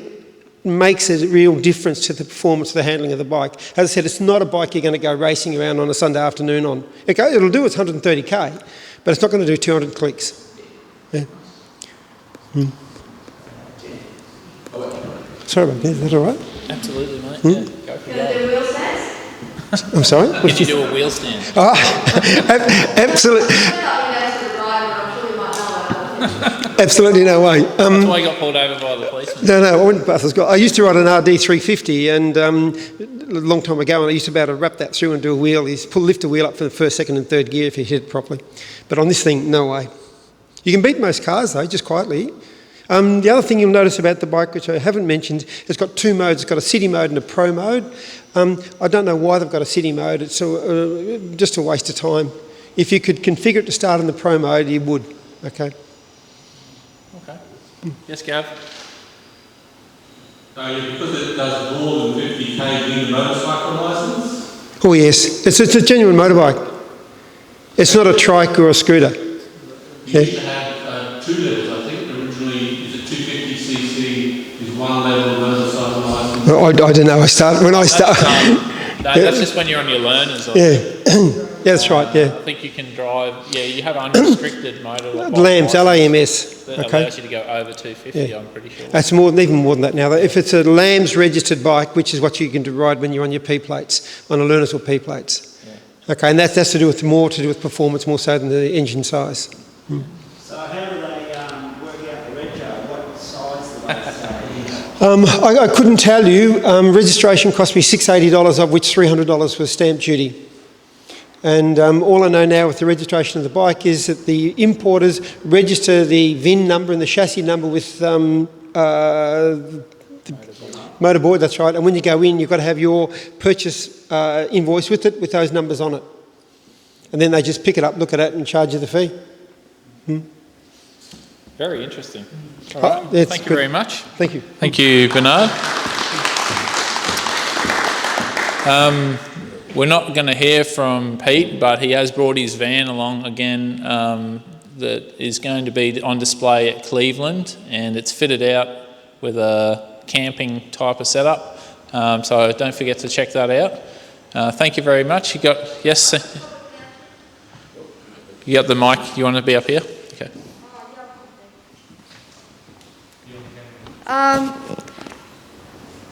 makes a real difference to the performance of the handling of the bike. As I said, it's not a bike you're going to go racing around on a Sunday afternoon on. It'll do its 130k, but it's not going to do 200 clicks. Yeah. Sorry about that, is that all right? Absolutely, mate. Yeah, go for Can I it. do wheel stands? I'm sorry? Did you do a wheel stand? Absolutely. I'm sure you might know that. Absolutely no way. That's why you got pulled over by the policeman. No, I wouldn't pass the score. I used to ride an RD 350 and a long time ago, and I used to be able to wrap that through and do a wheel. Lift the wheel up for the first, second and third gear if you hit it properly. But on this thing, no way. You can beat most cars though, just quietly. The other thing you'll notice about the bike, which I haven't mentioned, it's got two modes. It's got a city mode and a pro mode. I don't know why they've got a city mode. It's just a waste of time. If you could configure it to start in the pro mode, you would. Okay. Okay. Yes, Gav? Because it does more than 50 kg in the motorcycle licence? Oh yes, it's a genuine motorbike. It's not a trike or a scooter. You used to have 2 levels, I think. Originally, is it 250cc is 1 level motorcycle licence? I don't know. That's just when you're on your learners. Yeah, that's right. Yeah. I think you can drive. Yeah, you have unrestricted motor. LAMS, LAMS. That Okay. allows you to go over 250. I'm pretty sure. That's even more than that now. If it's a LAMS registered bike, which is what you can ride when you're on your P plates, on a learners or P plates. Yeah. Okay, and that's more to do with performance more so than the engine size. So how do they work out the reg? What size do they say? I couldn't tell you. Registration cost me $680, of which $300 was stamp duty. And all I know now with the registration of the bike is that the importers register the VIN number and the chassis number with the motorboard, that's right. And when you go in, you've got to have your purchase invoice with it, with those numbers on it. And then they just pick it up, look at it, and charge you the fee. Very interesting. All right. Thank you very much. Thank you. Thank you, Bernard. We're not going to hear from Pete, but he has brought his van along again that is going to be on display at Cleveland, and it's fitted out with a camping type of setup. So don't forget to check that out. Thank you very much. You got the mic. You want to be up here? Okay.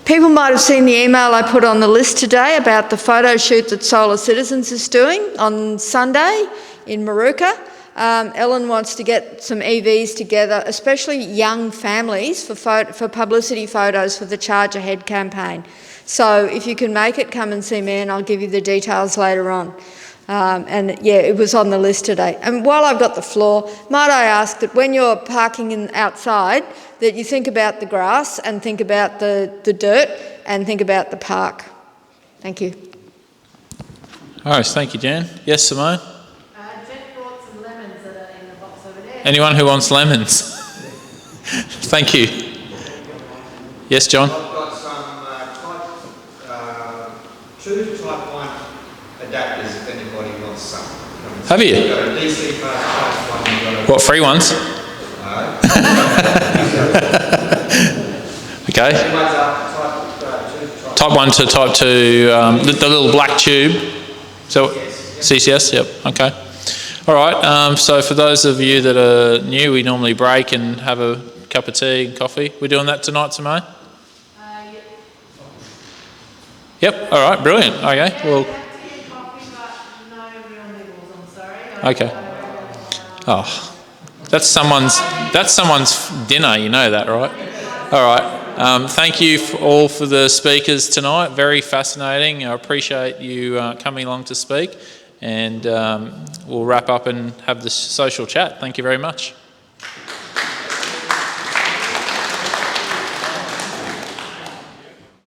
People might have seen the email I put on the list today about the photo shoot that Solar Citizens is doing on Sunday in Maruka. Ellen wants to get some EVs together, especially young families, for publicity photos for the Charge Ahead campaign. So if you can make it, come and see me and I'll give you the details later on. And yeah, it was on the list today. And while I've got the floor, might I ask that when you're parking outside, that you think about the grass and think about the dirt and think about the park. Thank you. All right, thank you, Jan. Yes, Simone? Jeff brought some lemons that are in the box over there. Anyone who wants lemons? Thank you. Yes, John? I've got some two type 1 adapters if anybody wants some. Have you? You've got a DC fast charge one. You've got What, free ones? Okay. Type 1 to type 2, the little black tube. So CCS, yep, okay. All right, so for those of you that are new, we normally break and have a cup of tea and coffee. We're doing that tonight, Simone? Yep, all right, brilliant. Okay, well. Okay. Oh. That's someone's dinner, you know that, right? All right. Thank you all for the speakers tonight. Very fascinating. I appreciate you coming along to speak. And we'll wrap up and have this social chat. Thank you very much.